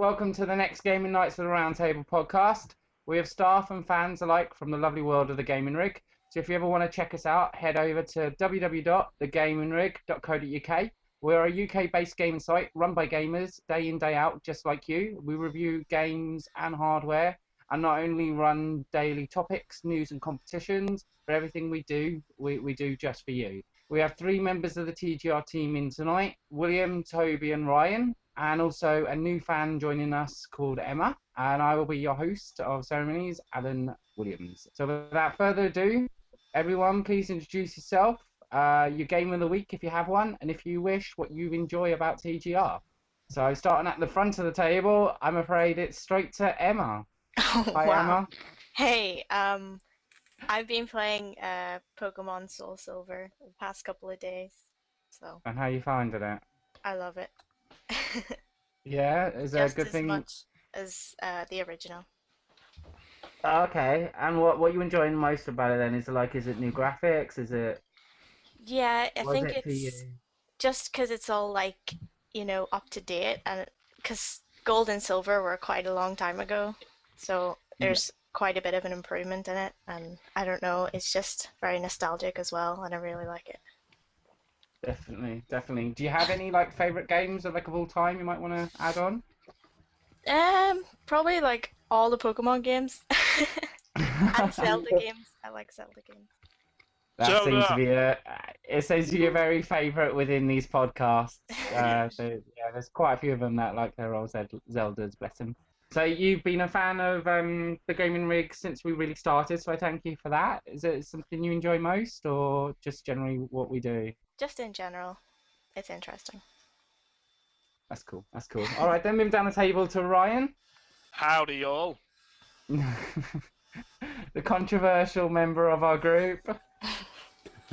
welcome to the next Gaming Nights of the Roundtable podcast. We have staff and fans alike from the lovely world of the Gaming Rig. So if you ever want to check us out, head over to www.TheGamingRigUK. We're a UK-based gaming site run by gamers day in, day out, just like you. We review games and hardware and not only run daily topics, news and competitions, but everything we do, we do just for you. We have 3 members of the TGR team in tonight, William, Toby and Ryan, and also a new fan joining us called Emma, and I will be your host of ceremonies, Alan Williams. So without further ado, everyone please introduce yourself, your game of the week if you have one, and if you wish, what you enjoy about TGR. So starting at the front of the table, I'm afraid it's straight to Emma. Oh, Hi wow. Emma. Hey, I've been playing Pokemon Soul Silver the past couple of days, so And how you finding it? I love it. Yeah, is there a Just good as thing? much as the original. Okay, and what you enjoying most about it then? Is it new graphics? Is it Yeah, I was think it for you? it's just because it's all like, up to date, and because Gold and Silver were quite a long time ago, so Yeah, there's quite a bit of an improvement in it, and I don't know, it's just very nostalgic as well, and I really like it. definitely. Do you have any favorite games of all time you might want to add on? Probably like all the Pokemon games and Zelda games. I like Zelda games. That seems to Zelda! be it seems to be a very favourite within these podcasts. So yeah, there's quite a few of them that like their old Zeldas, bless them. So you've been a fan of the Gaming Rig since we really started, so I thank you for that. Is it something you enjoy most, or just generally what we do? Just in general, it's interesting. That's cool. That's cool. All right, then move down the table to Ryan, Howdy, y'all. the controversial member of our group.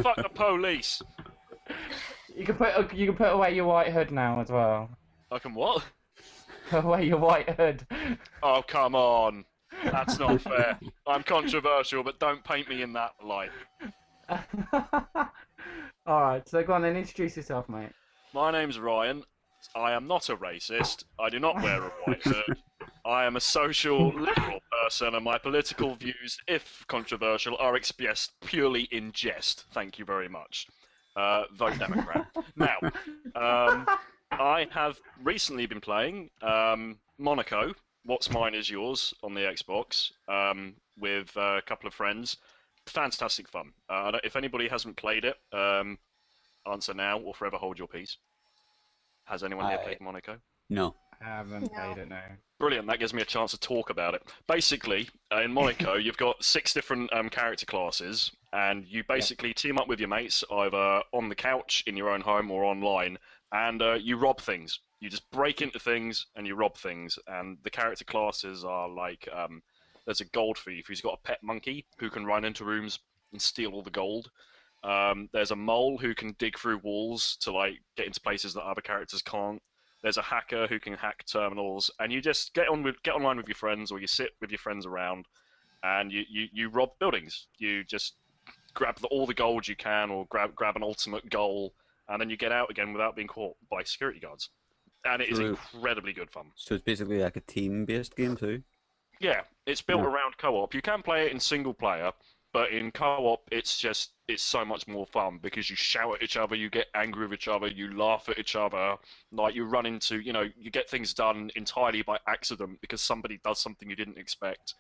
Fuck the police. You can put away your white hood now as well. I can what? Put away your white hood. Oh, come on. That's not fair. I'm controversial, but don't paint me in that light. All right, so go on then. Introduce yourself, mate. My name's Ryan. I am not a racist. I do not wear a white hood. I am a social liberal person, and my political views, if controversial, are expressed purely in jest. Thank you very much. Vote Democrat. Now, I have recently been playing Monaco, What's Mine Is Yours, on the Xbox, with a couple of friends. Fantastic fun. If anybody hasn't played it, answer now or forever hold your peace. Has anyone here played Monaco? No. I haven't No. played it now. Brilliant, that gives me a chance to talk about it. Basically, in Monaco, you've got 6 different character classes, and you basically team up with your mates, either on the couch, in your own home, or online, and you rob things. You just break into things, and you rob things, and the character classes are like, there's a gold thief who's got a pet monkey who can run into rooms and steal all the gold. There's a mole who can dig through walls to get into places that other characters can't. There's a hacker who can hack terminals, and you just get online with your friends, or you sit with your friends around, and you rob buildings. You just grab all the gold you can, or grab an ultimate goal, and then you get out again without being caught by security guards. And it is incredibly good fun. So it's basically like a team-based game too? Yeah, it's built around co-op. You can play it in single player, but in co-op, it's so much more fun because you shout at each other, you get angry with each other, you laugh at each other, you run into, you get things done entirely by accident because somebody does something you didn't expect,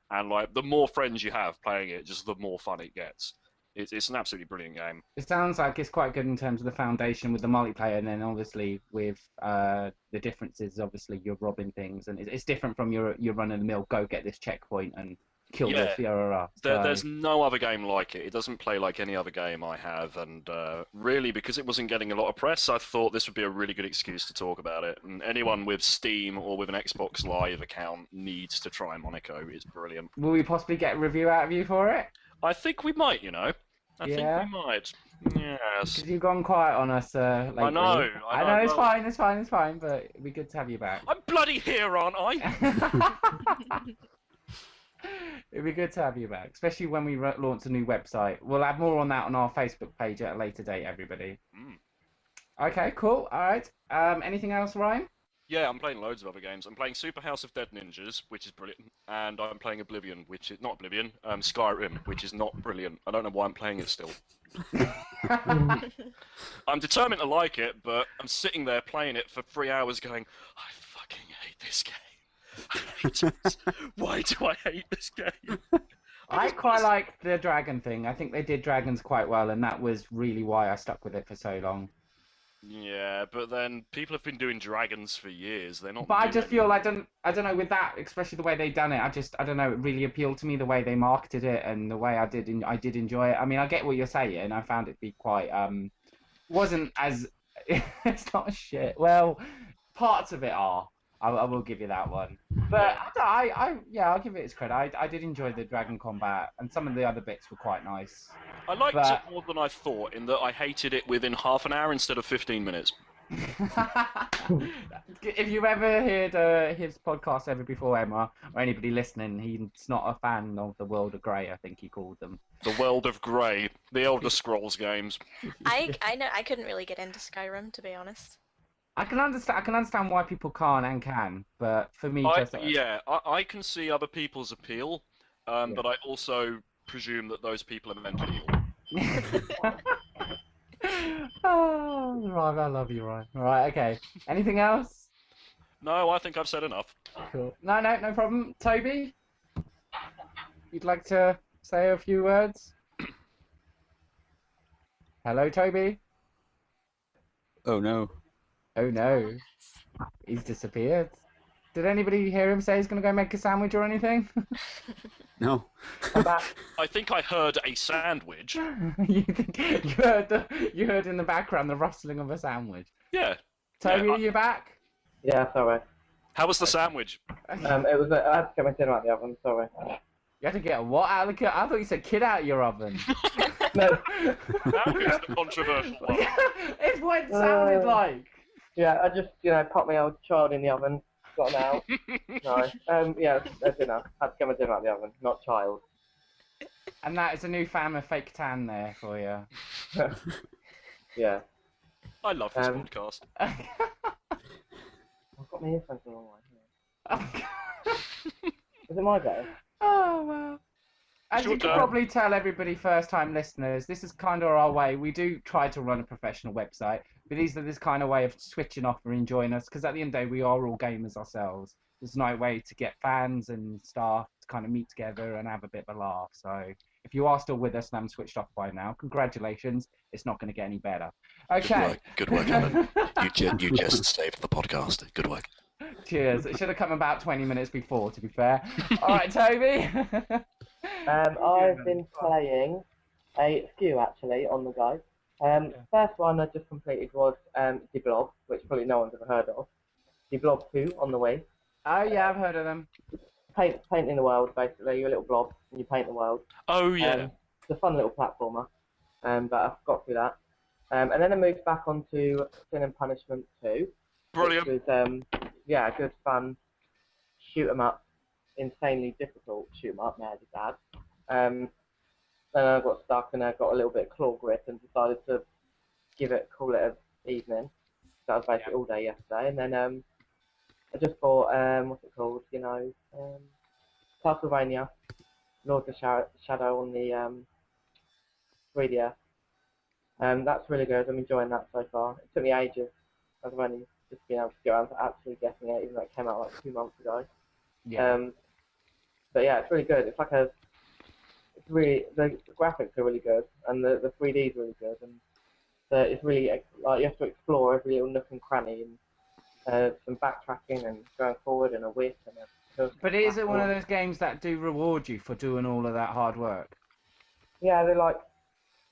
and the more friends you have playing it, just the more fun it gets. It's an absolutely brilliant game. It sounds like it's quite good in terms of the foundation with the multiplayer, and then obviously with the differences. Obviously, you're robbing things, and it's different from your run-of-the-mill go get this checkpoint and kill this. There's no other game like it. It doesn't play like any other game I have, and really, because it wasn't getting a lot of press, I thought this would be a really good excuse to talk about it. And anyone with Steam or with an Xbox Live account needs to try Monaco. It's brilliant. Will we possibly get a review out of you for it? I think we might, I think Yeah? we might. Yes. Because you've gone quiet on us lately. I know. It's Well, fine, it's fine, but it'd be good to have you back. I'm bloody here, aren't I? It'd be good to have you back, especially when we launch a new website. We'll have more on that on our Facebook page at a later date, everybody. Mm. Okay, cool. All right. Anything else, Ryan? Yeah, I'm playing loads of other games. I'm playing Super House of Dead Ninjas, which is brilliant, and I'm playing Oblivion, which is not Oblivion, Skyrim, which is not brilliant. I don't know why I'm playing it still. I'm determined to like it, but I'm sitting there playing it for 3 hours going, I fucking hate this game. I hate it. Why do I hate this game? I quite like the dragon thing. I think they did dragons quite well, and that was really why I stuck with it for so long. Yeah, but then people have been doing dragons for years. They're not But I new just feel anymore. I don't know with that, especially the way they done it. I don't know. It really appealed to me the way they marketed it and the way I did enjoy it. I mean, I get what you're saying. I found it to be quite wasn't as it's not shit. Well, parts of it are. I will give you that one. But yeah, I'll give it its credit. I did enjoy the dragon combat, and some of the other bits were quite nice. I liked it But more than I thought, in that I hated it within half an hour instead of 15 minutes. if you've ever heard his podcast ever before, Emma, or anybody listening, he's not a fan of the World of Grey. I think he called them. The World of Grey, the Elder Scrolls games. I know I couldn't really get into Skyrim, to be honest. I can understand why people can't and can, but for me, I can see other people's appeal, but I also presume that those people are mentally ill. Oh, right, I love you, Ryan. Right, okay. Anything else? No, I think I've said enough. Cool. No problem. Toby, you'd like to say a few words? Hello, Toby. Oh no. Oh no, he's disappeared. Did anybody hear him say he's going to go make a sandwich or anything? No. I think I heard a sandwich. you heard in the background the rustling of a sandwich. Yeah. Toby, Yeah, are you back? Yeah, sorry. How was the sandwich? It was. I had to get my dinner out of the oven. Sorry. You had to get a what out of the I thought you said kid out of your oven. No. That is the controversial one. It's what it sounded like. Yeah, I just popped my old child in the oven, got him out. No. Yeah, that's dinner. Had to get my dinner out of the oven, not child. And that is a new fan of fake tan there for you. Yeah. I love this podcast. I've got my earphones the wrong way. Is it my go? Oh, well. As Sure you can can. probably tell everybody, first-time listeners, this is kind of our way. We do try to run a professional website, but these are this kind of way of switching off and enjoying us, because at the end of the day, we are all gamers ourselves. There's no way to get fans and staff to kind of meet together and have a bit of a laugh. So if you are still with us and haven't switched off by now, congratulations. It's not going to get any better. Okay. Good work, Alan. You just saved the podcast. Good work. Cheers. It should have come about 20 minutes before, to be fair. All right, Toby. I've been playing a few actually on the go. First one I just completed was The Blob, which probably no one's ever heard of. The Blob 2 on the Wii. Oh, yeah, I've heard of them. Painting the world, basically. You're a little blob and you paint the world. Oh, yeah. It's a fun little platformer, but I've got through that. And then I moved back onto Sin and Punishment 2. Brilliant. Which was, a good fun shoot 'em up, insanely difficult shoot 'em up, may I just add. Then I got stuck and I got a little bit of claw grip and decided to call it an evening. That was basically all day yesterday. And then I just bought, what's it called, Castlevania, Lord of the Shadow on the 3DS. That's really good. I'm enjoying that so far. It took me ages. I've only just been able to get around to actually getting it, even though it came out like 2 months ago. Yeah. But yeah, it's really good. It's like the graphics are really good, and the 3D is really good, and it's really like you have to explore every little nook and cranny, and some backtracking and going forward and a whip and a. But is it one of those games that do reward you for doing all of that hard work? Yeah, they're like,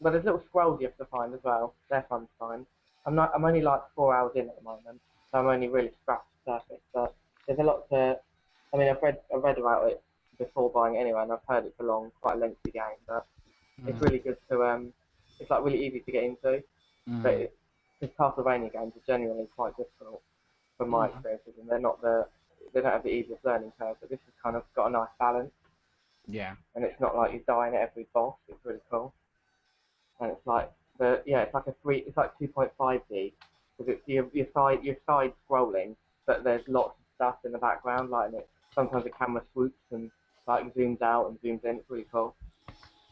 but there's little scrolls you have to find as well. They're fun to find. I'm only like 4 hours in at the moment, so I'm only really scratched the surface. But there's a lot to. I mean, I've read about it before buying it anyway, and I've heard it's a long, quite lengthy game, but it's really good to. It's like really easy to get into, but the Castlevania games are genuinely quite difficult from my experiences, and they don't have the easiest learning curve. But this has kind of got a nice balance. Yeah. And it's not like you're dying at every boss. It's really cool. And it's like it's like 2.5D because it's your side scrolling, but there's lots of stuff in the background, like sometimes the camera swoops and like zooms out and zooms in. It's really cool.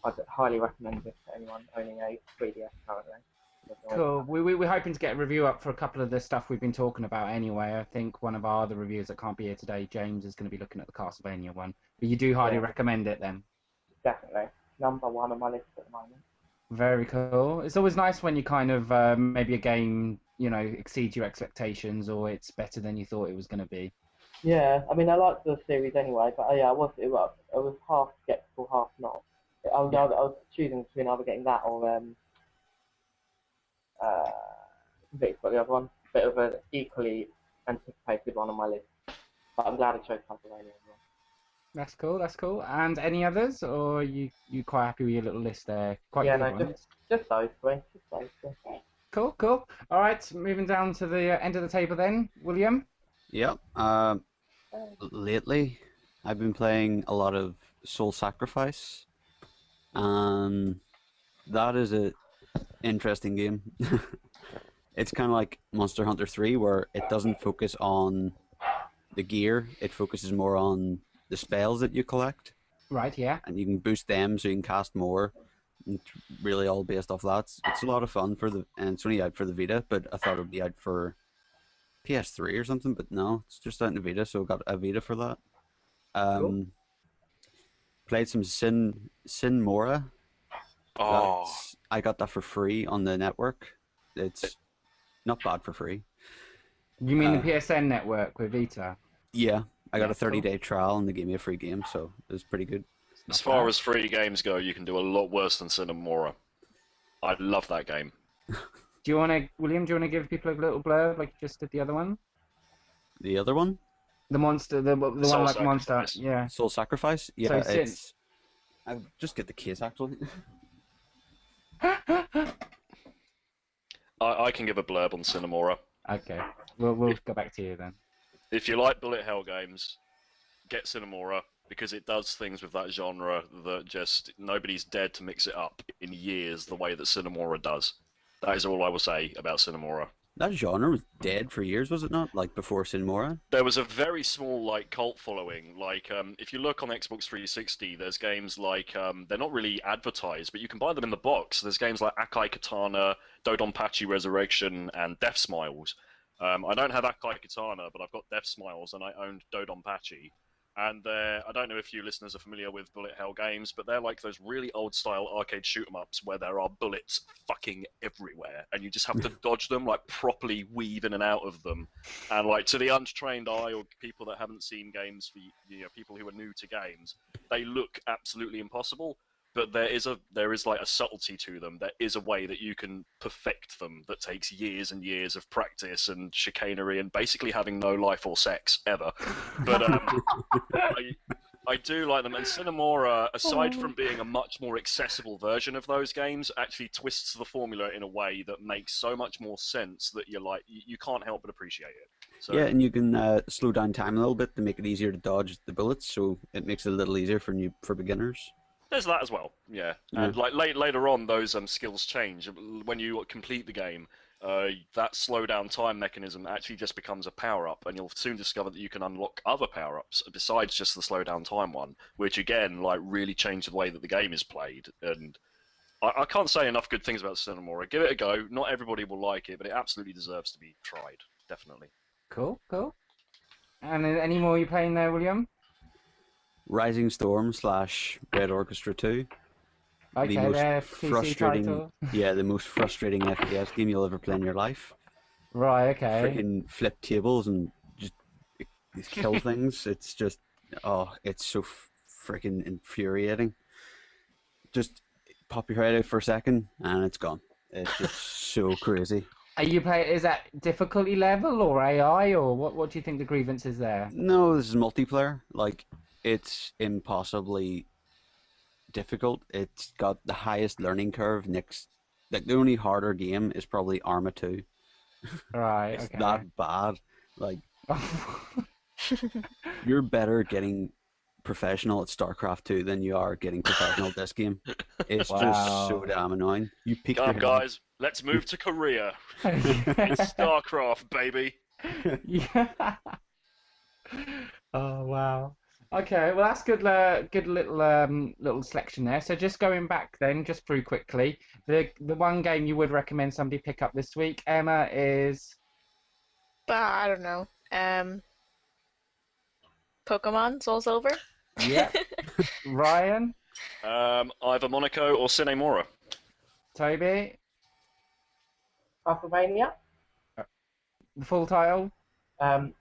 I'd highly recommend this to anyone owning a 3DS currently. Cool. We're hoping to get a review up for a couple of the stuff we've been talking about anyway. I think one of our other reviewers that can't be here today, James, is going to be looking at the Castlevania one. But you do highly recommend it then? Definitely. Number one on my list at the moment. Very cool. It's always nice when you kind of, maybe a game, exceeds your expectations or it's better than you thought it was going to be. Yeah, I mean, I liked the series anyway, but I was half skeptical, half not. I was choosing between either getting that or Vic's got the other one. Bit of an equally anticipated one on my list, but I'm glad I chose Castlevania as well. That's cool. That's cool. And any others, or are you quite happy with your little list there? Quite good ones. Just those three. Just those three. Cool, cool. All right, moving down to the end of the table then, William. Yep. Lately, I've been playing a lot of Soul Sacrifice, and that is a interesting game. It's kind of like Monster Hunter 3, where it doesn't focus on the gear; it focuses more on the spells that you collect. Right. Yeah. And you can boost them so you can cast more. It's really all based off that. It's a lot of fun and it's only out for the Vita, but I thought it would be out for PS3 or something, but no, it's just out in the Vita, so I got a Vita for that. Cool. Played some Sin Mora. Oh, I got that for free on the network. It's not bad for free. You mean the PSN network with Vita? Yeah, I got a cool. 30-day trial and they gave me a free game, so it was pretty good. as far as free games go, you can do a lot worse than Cinemora. I love that game. Do you want to, William? Do you want to give people a little blurb like you just did the other one? The other one? The monster, the one like monster, yeah. Soul Sacrifice? Yeah, So it's... I'll just get the case, actually. I can give a blurb on Cinemora. Okay, we'll go back to you then. If you like bullet hell games, get Cinemora, because it does things with that genre that just nobody's dared to mix it up in years the way that Cinemora does. That is all I will say about Cinemora. That genre was dead for years, was it not? Like before Sin Mora? There was a very small cult following. If you look on Xbox 360, there's games like they're not really advertised, but you can buy them in the box. There's games like Akai Katana, Dodonpachi Resurrection, and Death Smiles. I don't have Akai Katana, but I've got Death Smiles, and I owned Dodonpachi. And I don't know if you listeners are familiar with bullet hell games, but they're like those really old-style arcade shoot-'em-ups where there are bullets fucking everywhere, and you just have to dodge them, properly weave in and out of them. And to the untrained eye or people that haven't seen games, for people who are new to games, they look absolutely impossible. But there is a subtlety to them. There is a way that you can perfect them that takes years and years of practice and chicanery and basically having no life or sex ever. But I do like them. And Cinemora, aside from being a much more accessible version of those games, actually twists the formula in a way that makes so much more sense that you can't help but appreciate it. So, yeah, and you can slow down time a little bit to make it easier to dodge the bullets, so it makes it a little easier for beginners. there's that as well, yeah. And later on, those skills change. When you complete the game, that slow down time mechanism actually just becomes a power-up, and you'll soon discover that you can unlock other power-ups besides just the slow down time one, which again, really change the way that the game is played. And I can't say enough good things about Cinemora. Give it a go. Not everybody will like it, but it absolutely deserves to be tried. Definitely. Cool, cool. And any more you playing there, William? Rising Storm / Red Orchestra 2. Okay, the most PC frustrating, title. yeah, the most frustrating FPS game you'll ever play in your life. Right, okay. Freaking flip tables and just kill things. It's just, it's so freaking infuriating. Just pop your head out for a second and it's gone. It's just so crazy. Are you playing? Is that difficulty level or AI or what? Do you think the grievance is there? No, this is multiplayer. It's impossibly difficult. It's got the highest learning curve. The only harder game is probably Arma 2. Right. It's Okay. that bad. You're better getting professional at StarCraft 2 than you are getting professional at this game. It's just so damn annoying. You peek Come your on, head. guys. Let's move to Korea. It's StarCraft, baby. Yeah. Oh wow. Okay, well that's good. Good little selection there. So just going back then, just through quickly, the one game you would recommend somebody pick up this week, Emma, is But I don't know. Pokemon Soul Silver. yep. Ryan, Either Monaco or Cinemora. Toby, Castlevania. the full title. Um,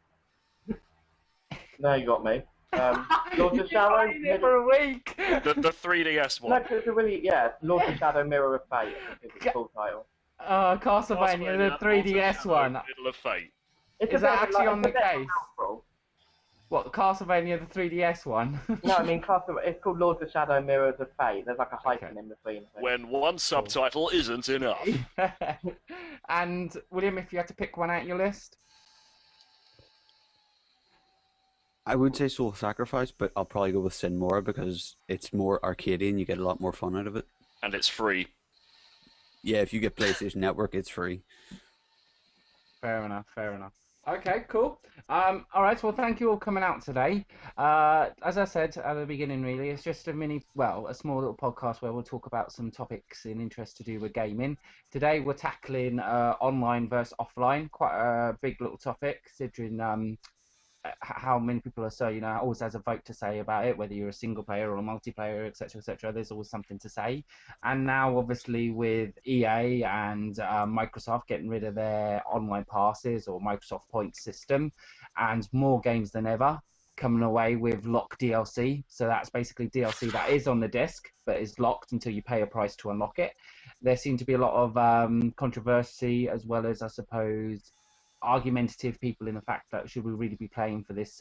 no, you got me. Lord You've of been Shadow. waiting here for a week. The 3DS No, one. 'cause it's a really Lord of Shadow, Mirror of Fate. I think it's the full title. Castlevania, the 3DS one. Middle of Fate. It's Is a bit that of a, actually like, on it's a the bit of a case? mouthful. What, Castlevania, the 3DS one? No, I mean it's called Lords of Shadow, Mirrors of Fate. There's like a hyphen in between. When one subtitle isn't enough. And William, if you had to pick one out your list, I would say Soul Sacrifice, but I'll probably go with Sin Mora because it's more arcadey and you get a lot more fun out of it. And it's free. Yeah, if you get PlayStation Network, it's free. fair enough. Okay, cool. All right, well, thank you all coming out today. As I said at the beginning, really, it's just a small little podcast where we'll talk about some topics in interest to do with gaming. Today, we're tackling online versus offline, quite a big little topic, considering how many people are so, always has a vote to say about it, whether you're a single player or a multiplayer, etc., etc. There's always something to say. And now, obviously, with EA and Microsoft getting rid of their online passes or Microsoft Points system, and more games than ever coming away with lock DLC. So that's basically DLC that is on the disc, but is locked until you pay a price to unlock it. There seemed to be a lot of controversy, as well as, I suppose, argumentative people in the fact that should we really be paying for this,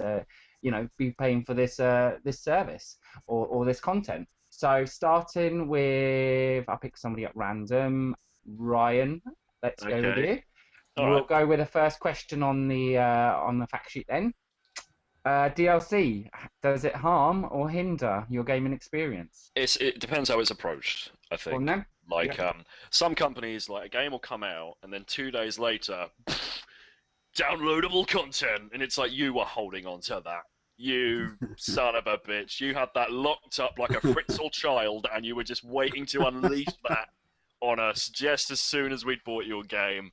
this service or this content. So starting with, I'll pick somebody at random. Ryan, let's go with you. We'll go with the first question on the fact sheet then. DLC, does it harm or hinder your gaming experience? It depends how it's approached, I think. Some companies, like a game will come out and then 2 days later, downloadable content, and it's like, you were holding on to that, you son of a bitch. You had that locked up like a Fritzl child, and you were just waiting to unleash that on us just as soon as we'd bought your game.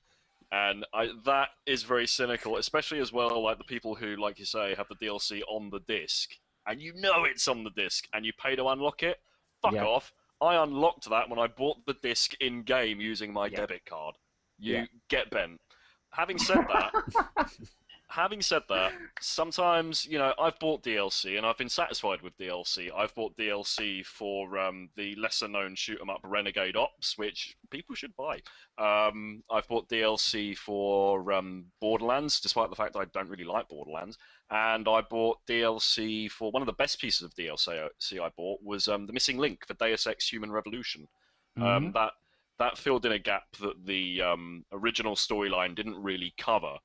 And that is very cynical, especially as well, like the people who, like you say, have the DLC on the disc, and you know it's on the disc, and you pay to unlock it. Fuck off. I unlocked that when I bought the disc in-game using my debit card. You get bent. Having said that, sometimes, I've bought DLC and I've been satisfied with DLC. I've bought DLC for the lesser-known shoot-'em-up Renegade Ops, which people should buy. I've bought DLC for Borderlands, despite the fact that I don't really like Borderlands. And I bought DLC for one of the best pieces of DLC I bought was The Missing Link for Deus Ex Human Revolution. That filled in a gap that the original storyline didn't really cover,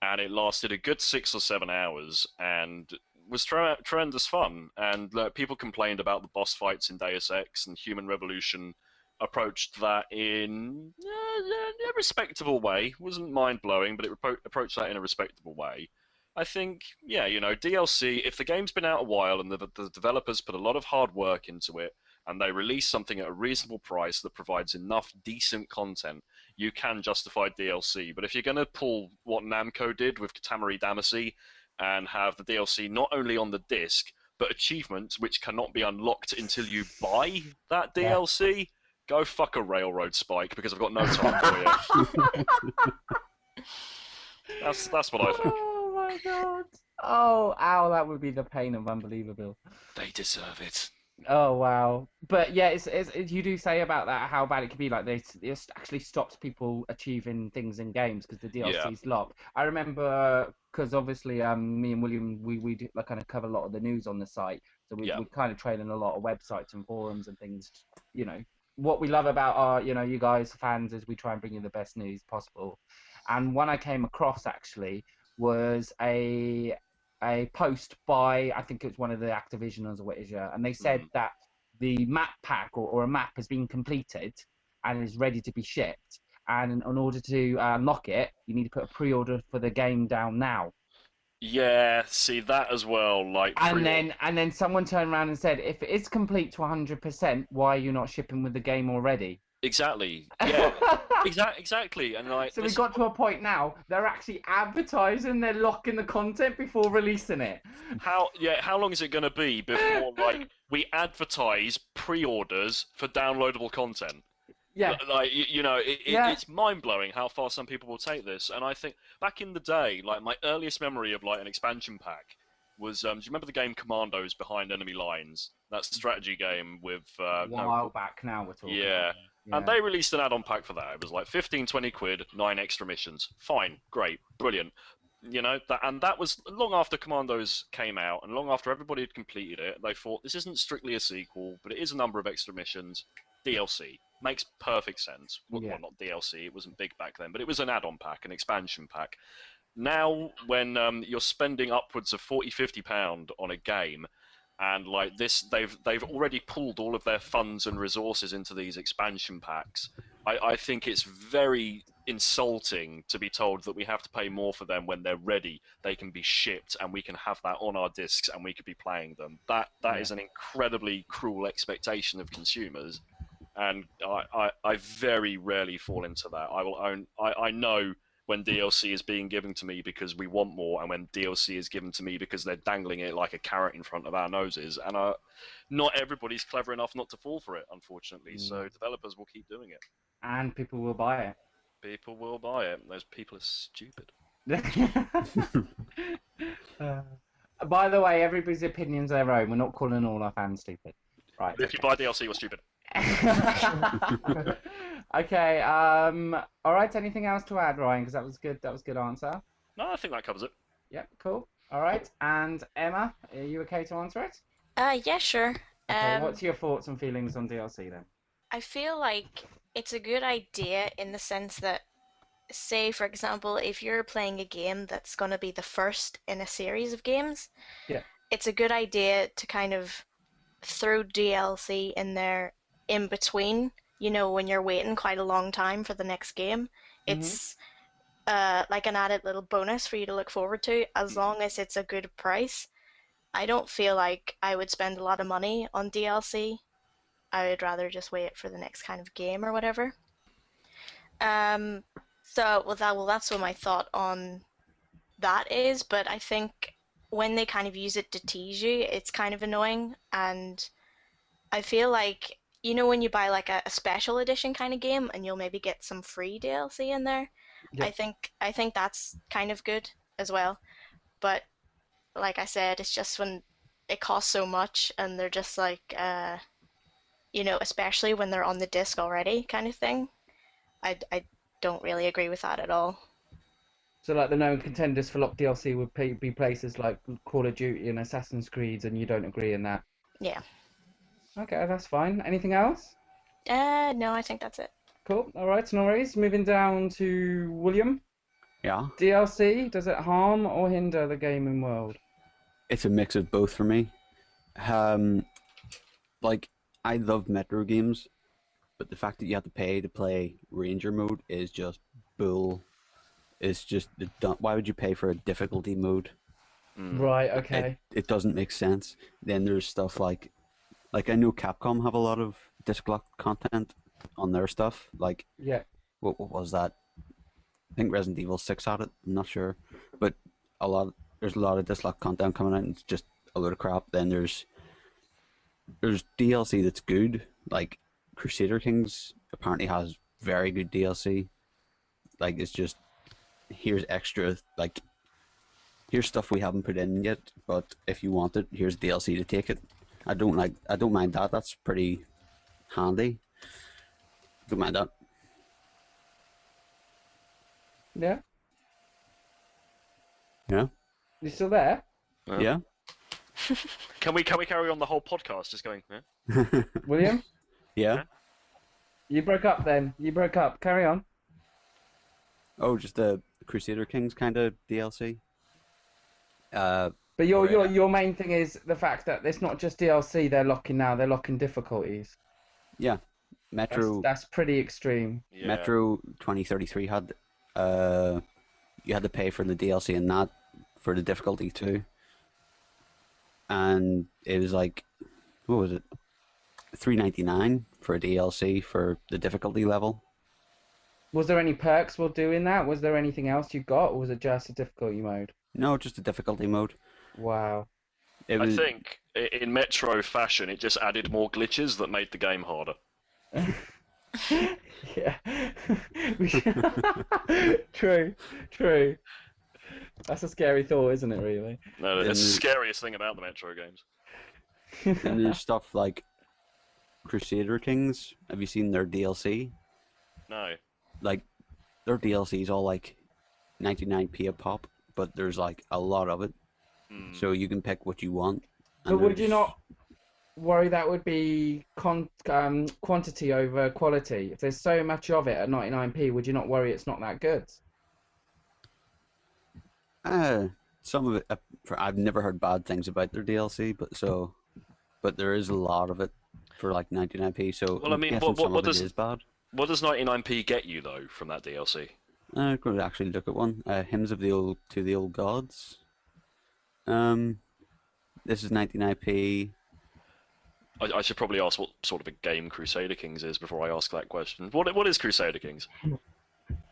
and it lasted a good 6 or 7 hours and was tremendous fun. And people complained about the boss fights in Deus Ex, and Human Revolution approached that in a respectable way. It wasn't mind-blowing, but it approached that in a respectable way. I think, DLC, if the game's been out a while and the developers put a lot of hard work into it, and they release something at a reasonable price that provides enough decent content, you can justify DLC. But if you're going to pull what Namco did with Katamari Damacy and have the DLC not only on the disc, but achievements which cannot be unlocked until you buy that DLC, go fuck a railroad spike, because I've got no time for you. That's what I think. Oh my god. Oh, ow, that would be the pain of Unbelievable. They deserve it. Oh wow, but yeah, it's you do say about that how bad it can be. Like it actually stops people achieving things in games because the DLC is locked. I remember because obviously me and William we do, like, kind of cover a lot of the news on the site, so we kind of trade in a lot of websites and forums and things. What we love about our you guys fans is we try and bring you the best news possible. And one I came across actually was a post by, I think it was one of the Activisioners or what is and they said that the map pack or a map has been completed and is ready to be shipped, and in order to unlock it, you need to put a pre-order for the game down now. Yeah, see that as well. Like, And then someone turned around and said, if it is complete to 100%, why are you not shipping with the game already? exactly. Yeah, exactly. And like, So we this got to a point now, they're actually advertising, they're locking the content before releasing it. how long is it going to be before like we advertise pre-orders for downloadable content? Yeah. Like, you know, Yeah. it's mind-blowing how far some people will take this. And I think back in the day, like my earliest memory of like an expansion pack was, do you remember the game Commandos Behind Enemy Lines? That's a strategy game with A no, while back now we're talking. yeah. Yeah. And they released an add-on pack for that. It was like 15, 20 quid, 9 extra missions. Fine, great, brilliant. You know, that was long after Commandos came out and long after everybody had completed it. They thought this isn't strictly a sequel, but it is a number of extra missions. DLC makes perfect sense. Well, not DLC, it wasn't big back then, but it was an add-on pack, an expansion pack. Now, when you're spending upwards of £40-50 on a game, and like this, they've already pulled all of their funds and resources into these expansion packs. I think it's very insulting to be told that we have to pay more for them when they're ready. They can be shipped, and we can have that on our discs, and we could be playing them. That is an incredibly cruel expectation of consumers, and I very rarely fall into that. I know when DLC is being given to me because we want more, and when DLC is given to me because they're dangling it like a carrot in front of our noses. And not everybody's clever enough not to fall for it, unfortunately. So developers will keep doing it. And people will buy it. People will buy it. Those people are stupid. By the way, everybody's opinion's their own. We're not calling all our fans stupid. Right. If you buy DLC, you're stupid. Okay. All right. Anything else to add, Ryan? Because that was good. That was a good answer. No, I think that covers it. Yep. Cool. All right. And Emma, are you okay to answer it? Yeah, sure. Okay. What's your thoughts and feelings on DLC then? I feel like it's a good idea in the sense that, say, for example, if you're playing a game that's going to be the first in a series of games, it's a good idea to kind of throw DLC in there in between, you know, when you're waiting quite a long time for the next game. It's like an added little bonus for you to look forward to, as long as it's a good price. I don't feel like I would spend a lot of money on DLC. I would rather just wait for the next kind of game or whatever. That's what my thought on that is, but I think when they kind of use it to tease you, it's kind of annoying, and I feel like, you know, when you buy like a special edition kind of game and you'll maybe get some free DLC in there, I think that's kind of good as well. But like I said, it's just when it costs so much and they're just like, you know, especially when they're on the disc already kind of thing. I don't really agree with that at all. So, like, the known contenders for locked DLC would be places like Call of Duty and Assassin's Creed, and you don't agree in that? Yeah. Okay, that's fine. Anything else? No, I think that's it. Cool. All right, no worries. Moving down to William. Yeah. DLC, does it harm or hinder the gaming world? It's a mix of both for me. Like, I love Metro games, but the fact that you have to pay to play Ranger mode is just bull. It's just, why would you pay for a difficulty mode? Right, okay. It doesn't make sense. Then there's stuff like I know Capcom have a lot of disc lock content on their stuff. Like, what was that? I think Resident Evil 6 had it. I'm not sure, but there's a lot of disc lock content coming out, and it's just a load of crap. Then there's DLC that's good, like Crusader Kings apparently has very good DLC. Like, it's just, here's extra, like, here's stuff we haven't put in yet, but if you want it, here's DLC to take it. I don't mind that. That's pretty handy. Don't mind that. Yeah. Yeah. You still there? Yeah. Can we carry on the whole podcast just going? Yeah? William? Yeah. You broke up then. You broke up. Carry on. Oh, just the Crusader Kings kind of DLC. But your main thing is the fact that it's not just DLC they're locking now, they're locking difficulties. Yeah. Metro That's pretty extreme. Yeah. Metro 2033 had you had to pay for the DLC and that for the difficulty too, and it was like, what was it, $3.99 for a DLC for the difficulty level. Was there any perks while doing that? Was there anything else you got, or was it just a difficulty mode? No, just a difficulty mode. Wow. It was, I think in Metro fashion, it just added more glitches that made the game harder. Yeah. True. That's a scary thought, isn't it, really? No, that's the scariest thing about the Metro games. and there's stuff like Crusader Kings. Have you seen their DLC? No. Like, their DLC is all like 99p a pop, but there's like a lot of it, so you can pick what you want. But would you not worry that would be quantity over quality? If there's so much of it at 99p, would you not worry it's not that good? Some of it, I've never heard bad things about their DLC, but there is a lot of it for like 99p. So well, I mean, what does is bad. What does 99p get you though from that DLC? I'm going to actually look at one. Hymns of the Old Gods. This is 99p. I should probably ask what sort of a game Crusader Kings is before I ask that question. What is Crusader Kings?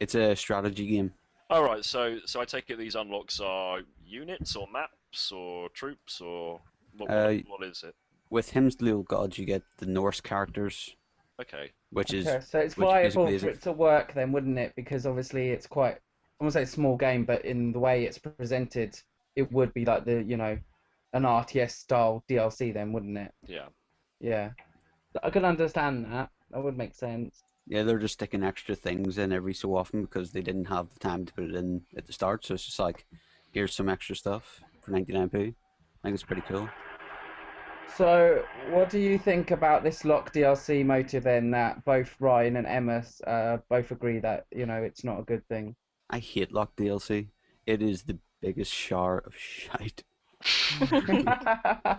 It's a strategy game. All right, so I take it these unlocks are units or maps or troops or what is it? With Hymns of the Old Gods, you get the Norse characters. Okay. So it's viable for it to work then, wouldn't it? Because obviously it's quite, I won't say a small game, but in the way it's presented, it would be like an RTS style DLC then, wouldn't it? Yeah. Yeah. I can understand that. That would make sense. Yeah, they're just sticking extra things in every so often because they didn't have the time to put it in at the start. So it's just like, here's some extra stuff for 99p. I think it's pretty cool. So, what do you think about this lock DLC motive then? That both Ryan and Emma both agree that it's not a good thing. I hate lock DLC. It is the biggest shower of shite. It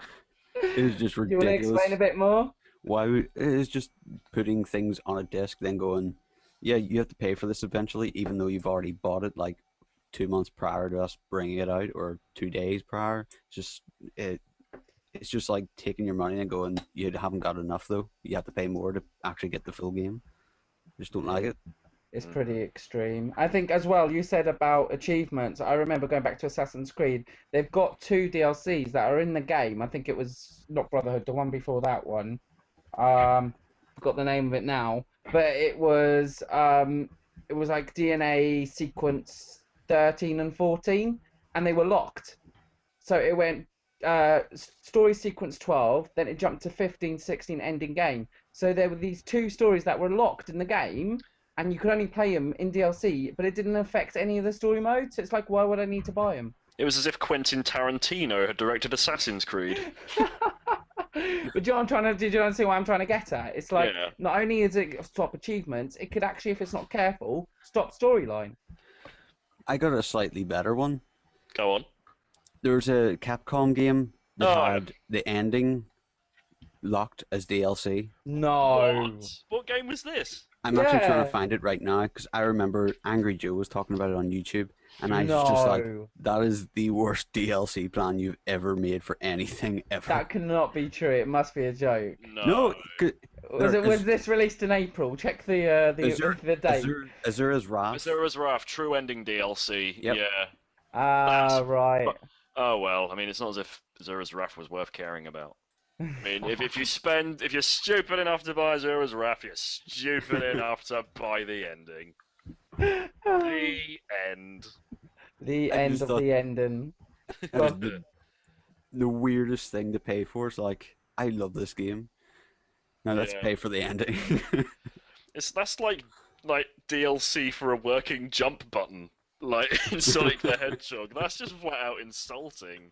is just ridiculous. Do you want to explain a bit more? It is just putting things on a disc, then going, yeah, you have to pay for this eventually, even though you've already bought it like 2 months prior to us bringing it out, or 2 days prior. It's just like taking your money and going, you haven't got enough though. You have to pay more to actually get the full game. Just don't like it. It's pretty extreme. I think as well, you said about achievements. I remember going back to Assassin's Creed. They've got 2 DLCs that are in the game. I think it was not Brotherhood, the one before that one. Forgot the name of it now. But it was like DNA sequence 13 and 14, and they were locked. So it went story sequence 12, then it jumped to 15, 16, ending game. So there were these 2 stories that were locked in the game, and you could only play them in DLC, but it didn't affect any of the story modes. So it's like, why would I need to buy them? It was as if Quentin Tarantino had directed Assassin's Creed. But did you understand what I'm trying to get at? It's like, not only is it stop achievements, it could actually, if it's not careful, stop storyline. I got a slightly better one. Go on. There's a Capcom game that had the ending locked as DLC. No. What game was this? I'm actually trying to find it right now because I remember Angry Joe was talking about it on YouTube, and I was just like, that is the worst DLC plan you've ever made for anything ever. That cannot be true. It must be a joke. No. Was this released in April? Check the date. Azura's Wrath. Azura's Wrath, true ending DLC. Yep. Yeah. Right. Oh well, I mean, it's not as if Azura's Wrath was worth caring about. I mean, if you're stupid enough to buy Azura's Wrath, you're stupid enough to buy the ending. The end. The end of the ending. The weirdest thing to pay for is like, I love this game. Now let's pay for the ending. That's like DLC for a working jump button, like in Sonic the Hedgehog. That's just flat out insulting.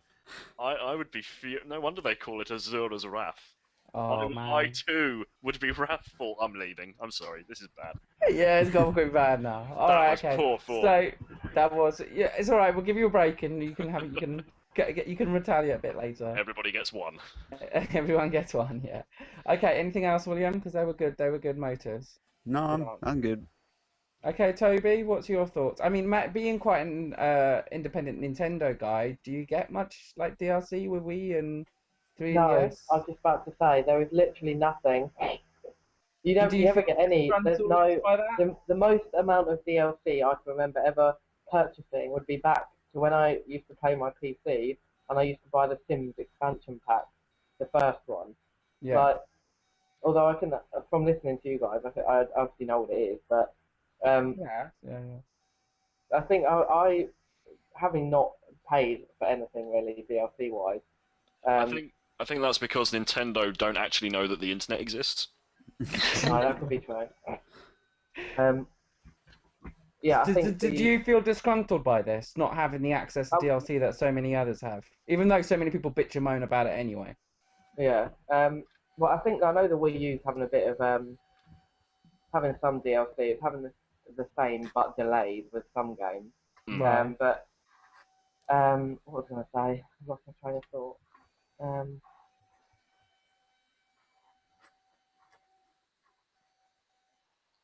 I would be no wonder they call it Azura's Wrath. Oh, man. I too would be wrathful. I'm leaving. I'm sorry. This is bad. Yeah, it's gone pretty bad now. All right, okay. Poor form. So that was it's all right. We'll give you a break and you can You can retaliate a bit later. Everybody gets one. Everyone gets one, yeah. Okay, anything else, William? Because they were good. They were good motives. No, I'm good. Okay, Toby, what's your thoughts? I mean, Matt, being quite an independent Nintendo guy, do you get much like DLC with Wii and 3DS? No, I was just about to say there is literally nothing. You Do don't you never feel get any. There's disgruntled no. by that? The most amount of DLC I can remember ever purchasing would be back to when I used to play my PC and I used to buy the Sims expansion pack, the first one. Yeah. Like, although I can, from listening to you guys, I obviously know what it is, but Yeah. I think I having not paid for anything really DLC wise. I think that's because Nintendo don't actually know that the internet exists. No, that could be true. Yeah, I think. Did you feel disgruntled by this, not having the access to DLC that so many others have, even though so many people bitch and moan about it anyway? Yeah. Well, I think I know the Wii U's having a bit of having some DLC. It's having the same but delayed with some games. Right. But what was I going to say? I lost my train of thought.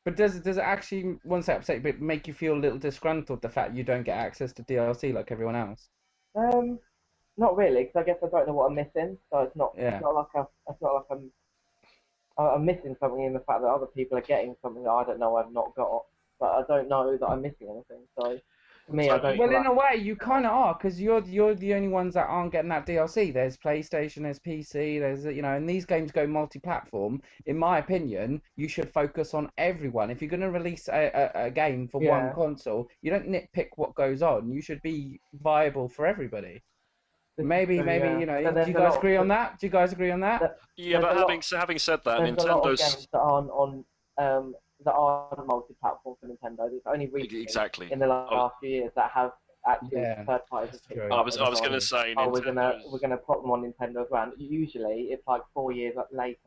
But does it actually, one step say, but make you feel a little disgruntled the fact you don't get access to DLC like everyone else? Not really, because I guess I don't know what I'm missing. So it's not. Yeah. It's not like I'm missing something in the fact that other people are getting something that I don't know I've not got. But I don't know that I'm missing anything. So for me, I don't. Well, in a way, you kind of are, because you're the only ones that aren't getting that DLC. There's PlayStation, there's PC, there's and these games go multi-platform. In my opinion, you should focus on everyone. If you're going to release a game for one console, you don't nitpick what goes on. You should be viable for everybody. Maybe do you guys agree on that? Do you guys agree on that? Yeah, but having said that, there's Nintendo's a lot of games that aren't on that are multi-platform for Nintendo. It's only recently in the last few years that have actually third parties. I was going to say, we're gonna put them on Nintendo as well. Usually it's like 4 years later,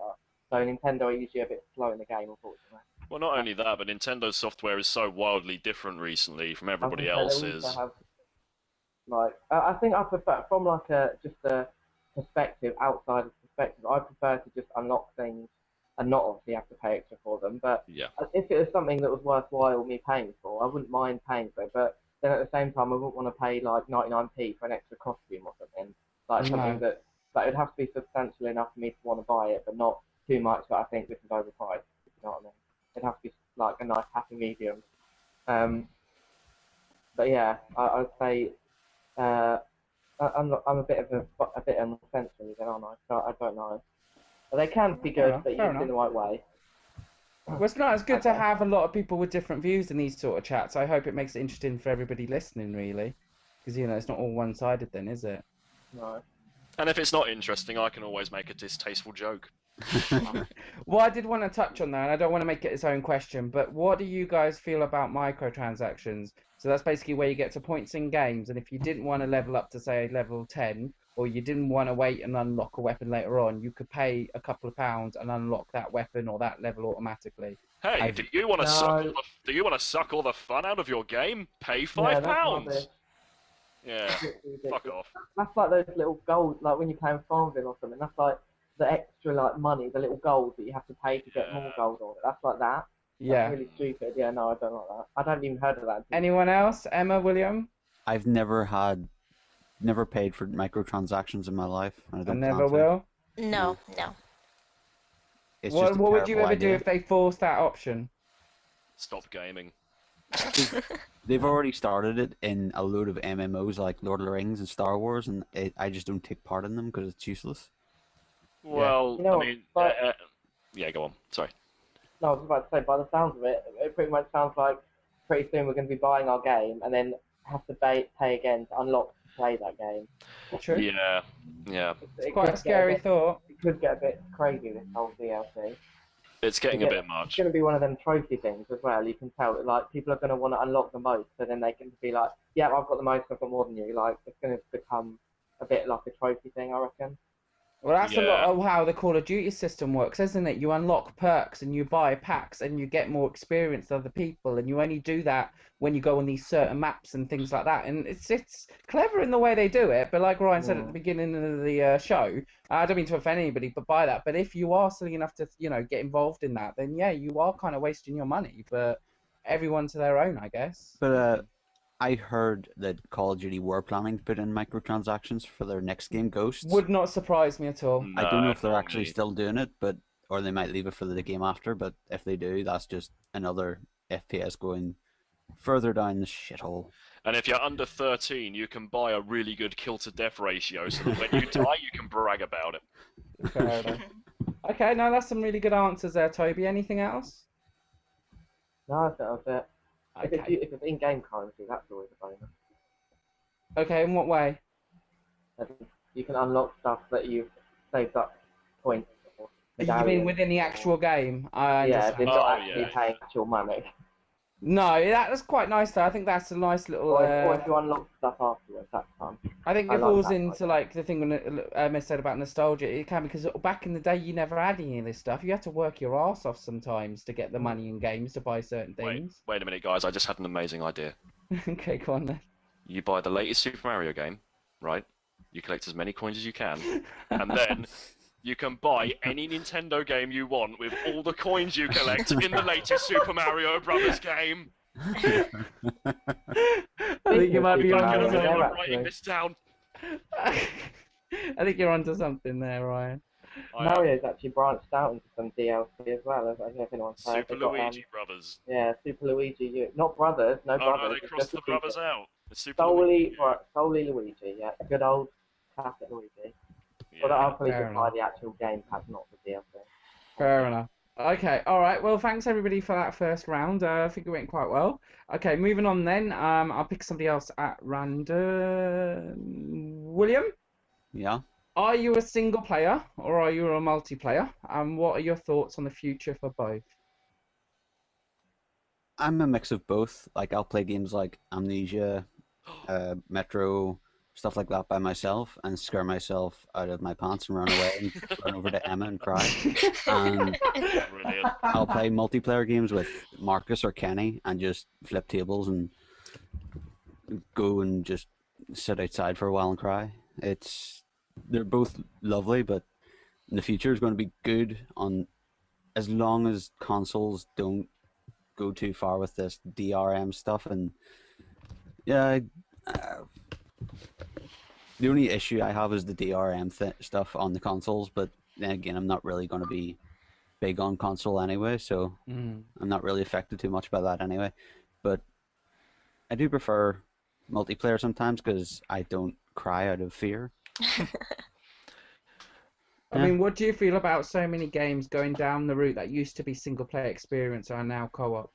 so Nintendo are usually a bit slow in the game, unfortunately. Well, not only that, but Nintendo's software is so wildly different recently from everybody else's. I think I prefer from like a perspective, outsider's perspective. I prefer to just unlock things and not obviously have to pay extra for them. But if it was something that was worthwhile me paying for, I wouldn't mind paying for it. But then at the same time, I wouldn't want to pay like 99p for an extra costume or something. Like something that it would have to be substantial enough for me to want to buy it, but not too much that I think this is overpriced. If you know what I mean? It'd have to be like a nice happy medium. But yeah, I'd say. I'm a bit on the fence really, then, aren't I? So I don't know. But they can be good, but used in the right way. Well, it's good to have a lot of people with different views in these sort of chats. I hope it makes it interesting for everybody listening, really, because it's not all one-sided, then, is it? No. And if it's not interesting, I can always make a distasteful joke. Well, I did want to touch on that, and I don't want to make it its own question, but what do you guys feel about microtransactions? So that's basically where you get to points in games, and if you didn't want to level up to, say, level 10, or you didn't want to wait and unlock a weapon later on, you could pay a couple of pounds and unlock that weapon or that level automatically. Hey, do you want to suck all the fun out of your game? Pay £5. Yeah, fuck off. That's like those little gold, like when you're playing Farmville or something. That's like the extra like money, the little gold that you have to pay to get more gold on it. That's like that. Yeah. That's really stupid. Yeah, no, I don't like that. I haven't even heard of that. Anyone else? Emma, William? I've never paid for microtransactions in my life. And I don't never will? No. It's what would you ever do if they forced that option? Stop gaming. They've already started it in a load of MMOs like Lord of the Rings and Star Wars, and I just don't take part in them because it's useless. Well, I mean, yeah, go on. Sorry. No, I was about to say, by the sounds of it, it pretty much sounds like pretty soon we're going to be buying our game and then have to pay again to unlock to play that game. True. Yeah. It's quite a scary thought. It could get a bit crazy, this whole DLC. It's getting a bit much. It's going to be one of them trophy things as well. You can tell that like people are going to want to unlock the most, so then they can be like, yeah, I've got the most, I've got more than you. Like it's going to become a bit like a trophy thing, I reckon. Well, that's a lot Yeah. of how the Call of Duty system works, isn't it? You unlock perks and you buy packs and you get more experience than other people, and you only do that when you go on these certain maps and things like that. And it's clever in the way they do it, but like Ryan said at the beginning of the show, I don't mean to offend anybody, but by that. But if you are silly enough to, get involved in that, then yeah, you are kind of wasting your money. But everyone to their own, I guess. But I heard that Call of Duty were planning to put in microtransactions for their next game, Ghosts. Would not surprise me at all. No, I don't know if they're not actually me. still doing it, or they might leave it for the game after. But if they do, that's just another FPS going further down the shithole. And if you're under 13, you can buy a really good kill to death ratio, so that when you die, you can brag about it. Fair enough. Okay, no, that's some really good answers there, Toby. Anything else? No, I think that was it. Okay. If it's in-game currency, that's always a bonus. Okay, in what way? You can unlock stuff that you've saved up points or You mean medallions within the or- actual game? I Yeah, understand. they're not Oh, actually yeah. paying actual money. No, that's quite nice though. I think that's a nice little. Or if you unlock stuff afterwards, that's fun. I think I it like falls that into idea. like the thing when I said about nostalgia. It can because back in the day you never had any of this stuff. You had to work your ass off sometimes to get the money in games to buy certain things. Wait a minute, guys. I just had an amazing idea. Okay, go on then. You buy the latest Super Mario game, right? You collect as many coins as you can, and then you can buy any Nintendo game you want with all the coins you collect in the latest Super Mario Brothers game. I think you might be Super I'm onto Mario, gonna say they're I'm something. writing this down. I think you're onto something there, Ryan. Mario's actually branched out into some DLC as well, as I don't know if anyone's heard. Super They've got, Luigi Brothers. yeah, Super Luigi. Not brothers, no Oh brothers. no, they it's crossed just the a brothers Super, out. It's Super Luigi. solely Luigi, yeah. Good old classic Luigi. But Yeah. I'll probably Fair just buy enough. the actual game pack, not the DLC. Fair enough. Okay, all right. Well, thanks everybody for that first round. I think it went quite well. Okay, moving on then. I'll pick somebody else at random. William, Yeah. are you a single player or are you a multiplayer? And what are your thoughts on the future for both? I'm a mix of both. Like I'll play games like Amnesia, Metro, stuff like that by myself and scare myself out of my pants and run away and run over to Emma and cry. And Brilliant. I'll play multiplayer games with Marcus or Kenny and just flip tables and go and just sit outside for a while and cry. They're both lovely, but the future is going to be good on as long as consoles don't go too far with this DRM stuff. And yeah, the only issue I have is the DRM stuff on the consoles, but then again, I'm not really going to be big on console anyway, so I'm not really affected too much by that anyway. But I do prefer multiplayer sometimes because I don't cry out of fear. I mean, what do you feel about so many games going down the route that used to be single player experience are now co-op?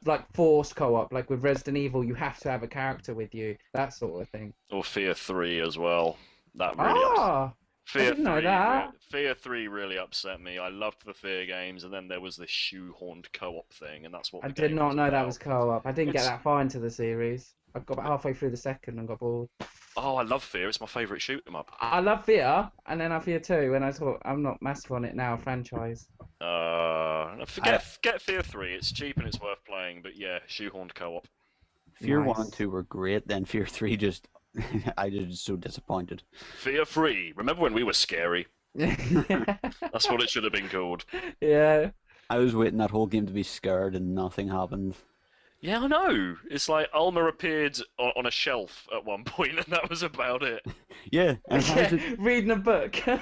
Like forced co-op, like with Resident Evil, you have to have a character with you, that sort of thing. Or Fear 3 as well. That really Fear didn't know 3, that. Fear 3 really upset me. I loved the Fear games, and then there was this shoehorned co-op thing, and that's what I the did game not was know that about. was co-op. I didn't get It's- that far into the series. I got about halfway through the second and got bored. Oh, I love Fear. It's my favourite shoot 'em up. I love Fear, and then I Fear 2, and I thought, I'm not massive on it now, franchise. Get Fear 3. It's cheap and it's worth playing, but yeah, shoehorned co-op. Fear Nice. 1 and 2 were great, then Fear 3 just... I was just so disappointed. Fear 3. Remember when we were scary? Yeah. That's what it should have been called. Yeah. I was waiting that whole game to be scared and nothing happened. Yeah, I know. It's like Alma appeared on a shelf at one point, and that was about it. Yeah, and how, is it, Reading a book. how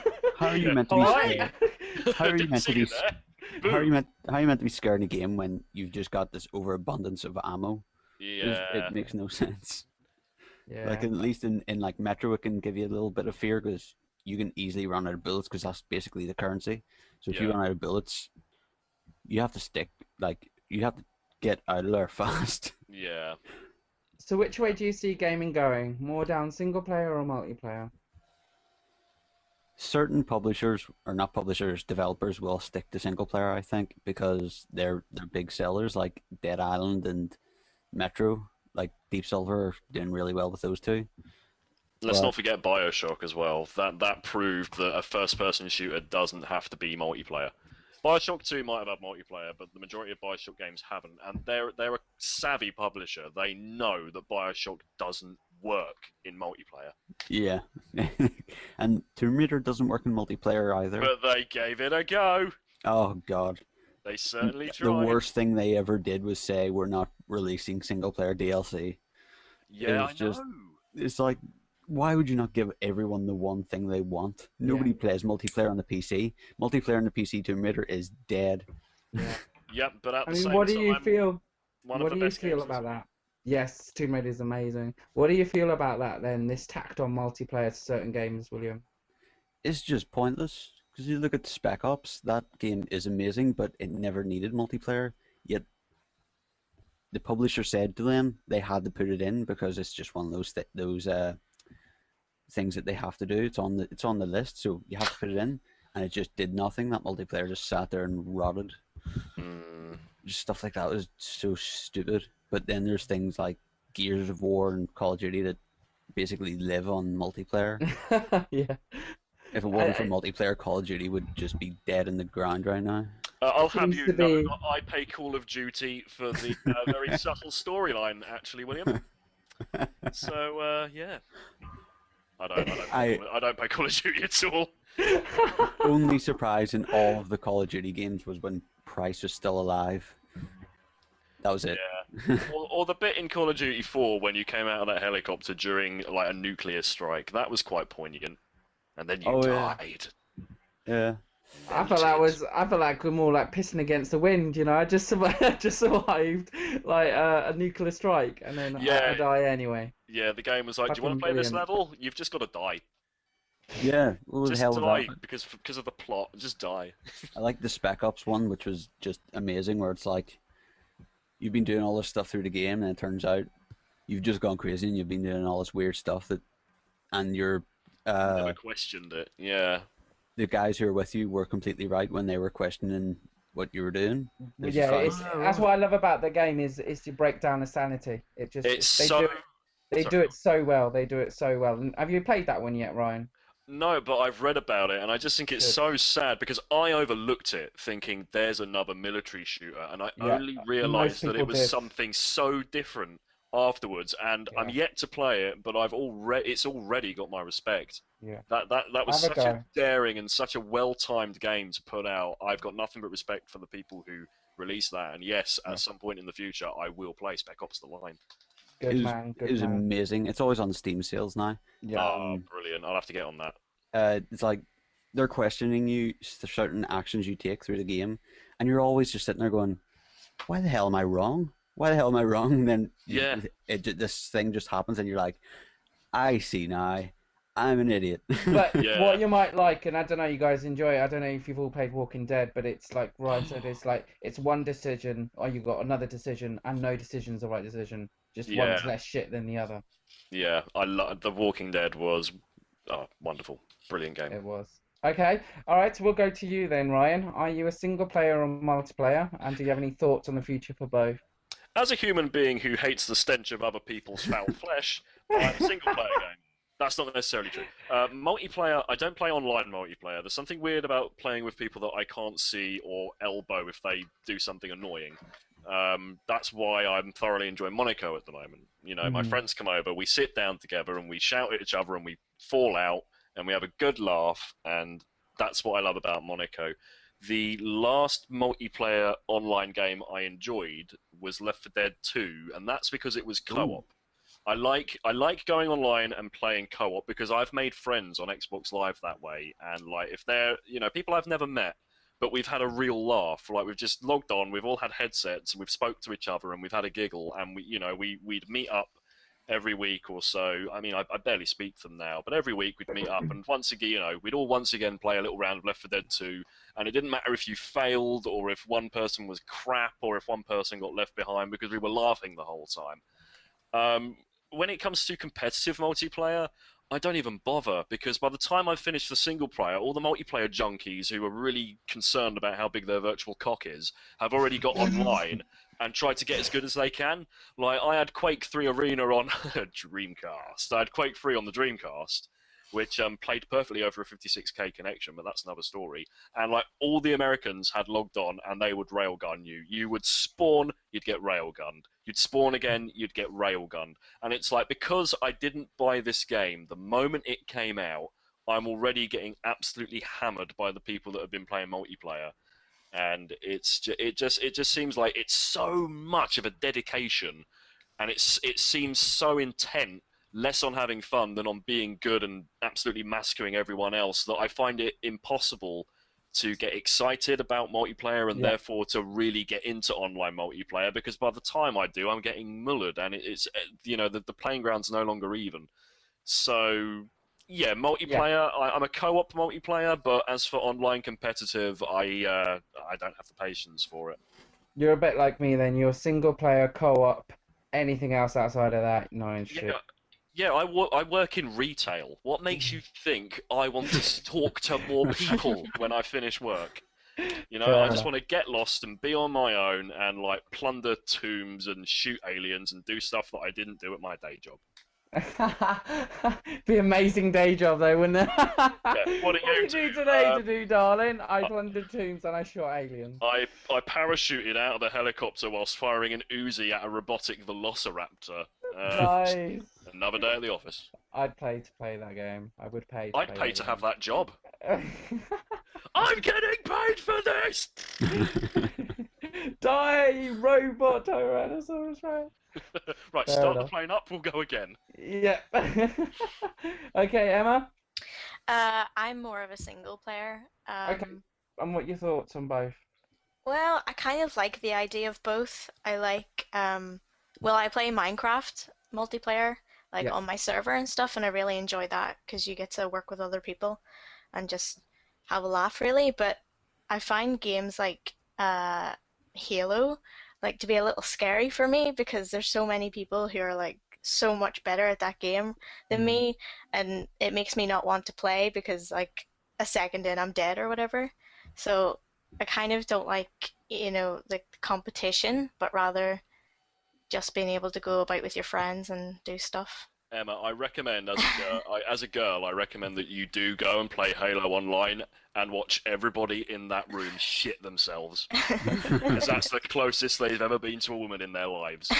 are you meant to be Alright. scared? How are you Didn't meant to see be you there. How are Boom. you meant to be scared in a game when you've just got this overabundance of ammo? Yeah. It makes no sense. Yeah. Like at least in like Metro, it can give you a little bit of fear because you can easily run out of bullets because that's basically the currency. So if you Yeah. run out of bullets, you have to stick. Like you have to get out of there fast. Yeah. So which way do you see gaming going? More down single player or multiplayer? Certain publishers, or not publishers, developers will stick to single player, I think, because they're big sellers like Dead Island and Metro, like Deep Silver, are doing really well with those two. Let's not forget BioShock as well. That proved that a first-person shooter doesn't have to be multiplayer. BioShock 2 might have had multiplayer, but the majority of BioShock games haven't. And they're a savvy publisher. They know that BioShock doesn't work in multiplayer. Yeah. And Tomb Raider doesn't work in multiplayer either. But they gave it a go. Oh, God. They certainly tried. The worst thing they ever did was say, we're not releasing single-player DLC. Yeah, I know. It's like, why would you not give everyone the one thing they want? Nobody plays multiplayer on the PC. Multiplayer on the PC Tomb Raider is dead. Yeah. Yep, but at the same what do time, you feel? What do you feel about that? Yes, Tomb Raider is amazing. What do you feel about that then? This tacked on multiplayer to certain games, William? It's just pointless. Because you look at Spec Ops, that game is amazing, but it never needed multiplayer. Yet the publisher said to them they had to put it in because it's just one of those things that they have to do. It's on the list, so you have to put it in, and it just did nothing. That multiplayer just sat there and rotted. Just stuff like that was so stupid. But then there's things like Gears of War and Call of Duty that basically live on multiplayer. Yeah. If it wasn't for multiplayer, Call of Duty would just be dead in the ground right now. I'll have you know that I pay Call of Duty for the very subtle storyline, actually, William. So, yeah. I don't play Call of Duty at all. Only surprise in all of the Call of Duty games was when Price was still alive. That was it. Yeah. or the bit in Call of Duty 4 when you came out of that helicopter during like a nuclear strike. That was quite poignant. And then you died. Yeah. I felt like we're more like pissing against the wind, you know. I just survived like a nuclear strike, and then I die anyway. Yeah, the game was like, do you want to play this level? You've just got to die. Yeah, just die because of the plot. Just die. I like the Spec Ops one, which was just amazing, where it's like you've been doing all this stuff through the game, and it turns out you've just gone crazy, and you've been doing all this weird stuff and you're never questioned it. Yeah. The guys who are with you were completely right when they were questioning what you were doing. Yeah, that's what I love about the game is to break down the sanity. They do it so well. They do it so well. And have you played that one yet, Ryan? No, but I've read about it, and I just think it's so sad because I overlooked it, thinking there's another military shooter, and I only realised that it was something so different afterwards. And I'm yet to play it, but it's already got my respect. Yeah. That was such a daring and such a well-timed game to put out. I've got nothing but respect for the people who released that, and yes, at some point in the future, I will play Spec Ops: The Line. It was amazing. It's always on Steam sales now. Yeah. Oh, brilliant! I'll have to get on that. It's like they're questioning you, certain actions you take through the game, and you're always just sitting there going, "Why the hell am I wrong? Why the hell am I wrong?" And then this thing just happens, and you're like, "I see now. I'm an idiot." But what you might like, and I don't know, you guys enjoy it. I don't know if you've all played Walking Dead, but it's like Ryan said, it's one decision, or you've got another decision, and no decision's the right decision. Just one's less shit than the other. Yeah, I love The Walking Dead was wonderful, brilliant game. It was. Okay, all right. So we'll go to you then, Ryan. Are you a single player or multiplayer, and do you have any thoughts on the future for both? As a human being who hates the stench of other people's foul flesh, I'm a single player game. That's not necessarily true. Multiplayer, I don't play online multiplayer. There's something weird about playing with people that I can't see or elbow if they do something annoying. That's why I'm thoroughly enjoying Monaco at the moment. You know, my friends come over, we sit down together and we shout at each other and we fall out and we have a good laugh, and that's what I love about Monaco. The last multiplayer online game I enjoyed was Left 4 Dead 2, and that's because it was co-op. I like going online and playing co-op because I've made friends on Xbox Live that way, and like if they're people I've never met, but we've had a real laugh. Like we've just logged on, we've all had headsets, and we've spoke to each other, and we've had a giggle, and we'd meet up every week or so. I mean, I barely speak to them now, but every week we'd meet up, and once again, we'd all once again play a little round of Left 4 Dead 2, and it didn't matter if you failed or if one person was crap or if one person got left behind because we were laughing the whole time. When it comes to competitive multiplayer, I don't even bother, because by the time I finish the single player, all the multiplayer junkies who are really concerned about how big their virtual cock is have already got online and tried to get as good as they can. Like, I had Quake 3 Arena on Dreamcast. I had Quake 3 on the Dreamcast, which played perfectly over a 56k connection, but that's another story. And like all the Americans had logged on, and they would railgun you. You would spawn, you'd get railgunned. You'd spawn again, you'd get railgunned. And it's like, because I didn't buy this game the moment it came out, I'm already getting absolutely hammered by the people that have been playing multiplayer. And it just seems like it's so much of a dedication, and it seems so intent, less on having fun than on being good and absolutely massacring everyone else, that I find it impossible to get excited about multiplayer, and therefore to really get into online multiplayer, because by the time I do, I'm getting mullered, and it's the playing ground's no longer even. So yeah, multiplayer. I'm a co-op multiplayer, but as for online competitive, I don't have the patience for it. You're a bit like me then. You're single player, co-op. Anything else outside of that, no shit. Yeah, I work in retail. What makes you think I want to talk to more people when I finish work? I just want to get lost and be on my own and like plunder tombs and shoot aliens and do stuff that I didn't do at my day job. Be amazing day job though, wouldn't it? What did you do today to do, darling? I plundered tombs and I shot aliens. I parachuted out of the helicopter whilst firing an Uzi at a robotic velociraptor. Nice. Another day at the office. I'd pay to play that game. I would pay. I'd pay to have that job. I'm getting paid for this. Die, robot Tyrannosaurus Rex. Right, start the plane up. We'll go again. Yeah. Okay, Emma. I'm more of a single player. Okay. And what are your thoughts on both? Well, I kind of like the idea of both. I like, I play Minecraft multiplayer, on my server and stuff, and I really enjoy that because you get to work with other people and just have a laugh, really. But I find games like Halo, to be a little scary for me because there's so many people who are so much better at that game than me, and it makes me not want to play because a second in I'm dead or whatever. So I kind of don't like, the competition, but rather just being able to go about with your friends and do stuff. Emma, I recommend as a girl, I recommend that you do go and play Halo Online and watch everybody in that room shit themselves. Because that's the closest they've ever been to a woman in their lives.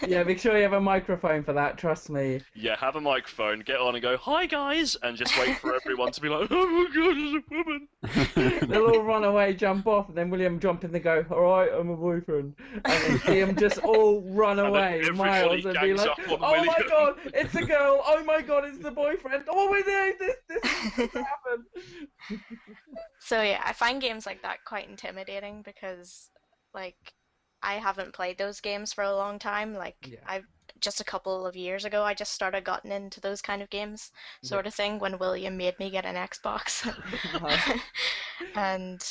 Yeah, make sure you have a microphone for that, trust me. Yeah, have a microphone, get on and go, "Hi guys," and just wait for everyone to be like, "Oh my god, it's a woman." They'll all run away, jump off, and then William jump in and go, "Alright, I'm a boyfriend." And then see them just all run away miles and be like, "Oh my god, it's a girl, oh my god, it's the boyfriend, oh my god, this happened." So yeah, I find games like that quite intimidating because I haven't played those games for a long time. I've just a couple of years ago I just started gotten into those kind of games sort of thing when William made me get an Xbox. And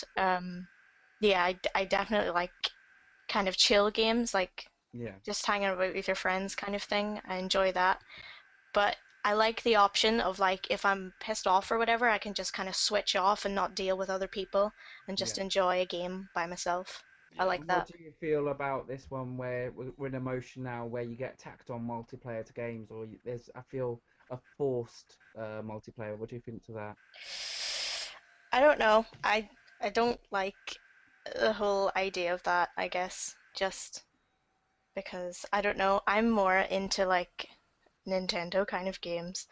I definitely like kind of chill games, just hanging about with your friends kind of thing. I enjoy that. But I like the option of if I'm pissed off or whatever, I can just kind of switch off and not deal with other people and just enjoy a game by myself. I like that. What do you feel about this one where we're in a motion now where you get tacked on multiplayer to games, or there's, I feel, a forced multiplayer? What do you think to that? I don't know. I don't like the whole idea of that, I guess, just because, I don't know, I'm more into Nintendo kind of games,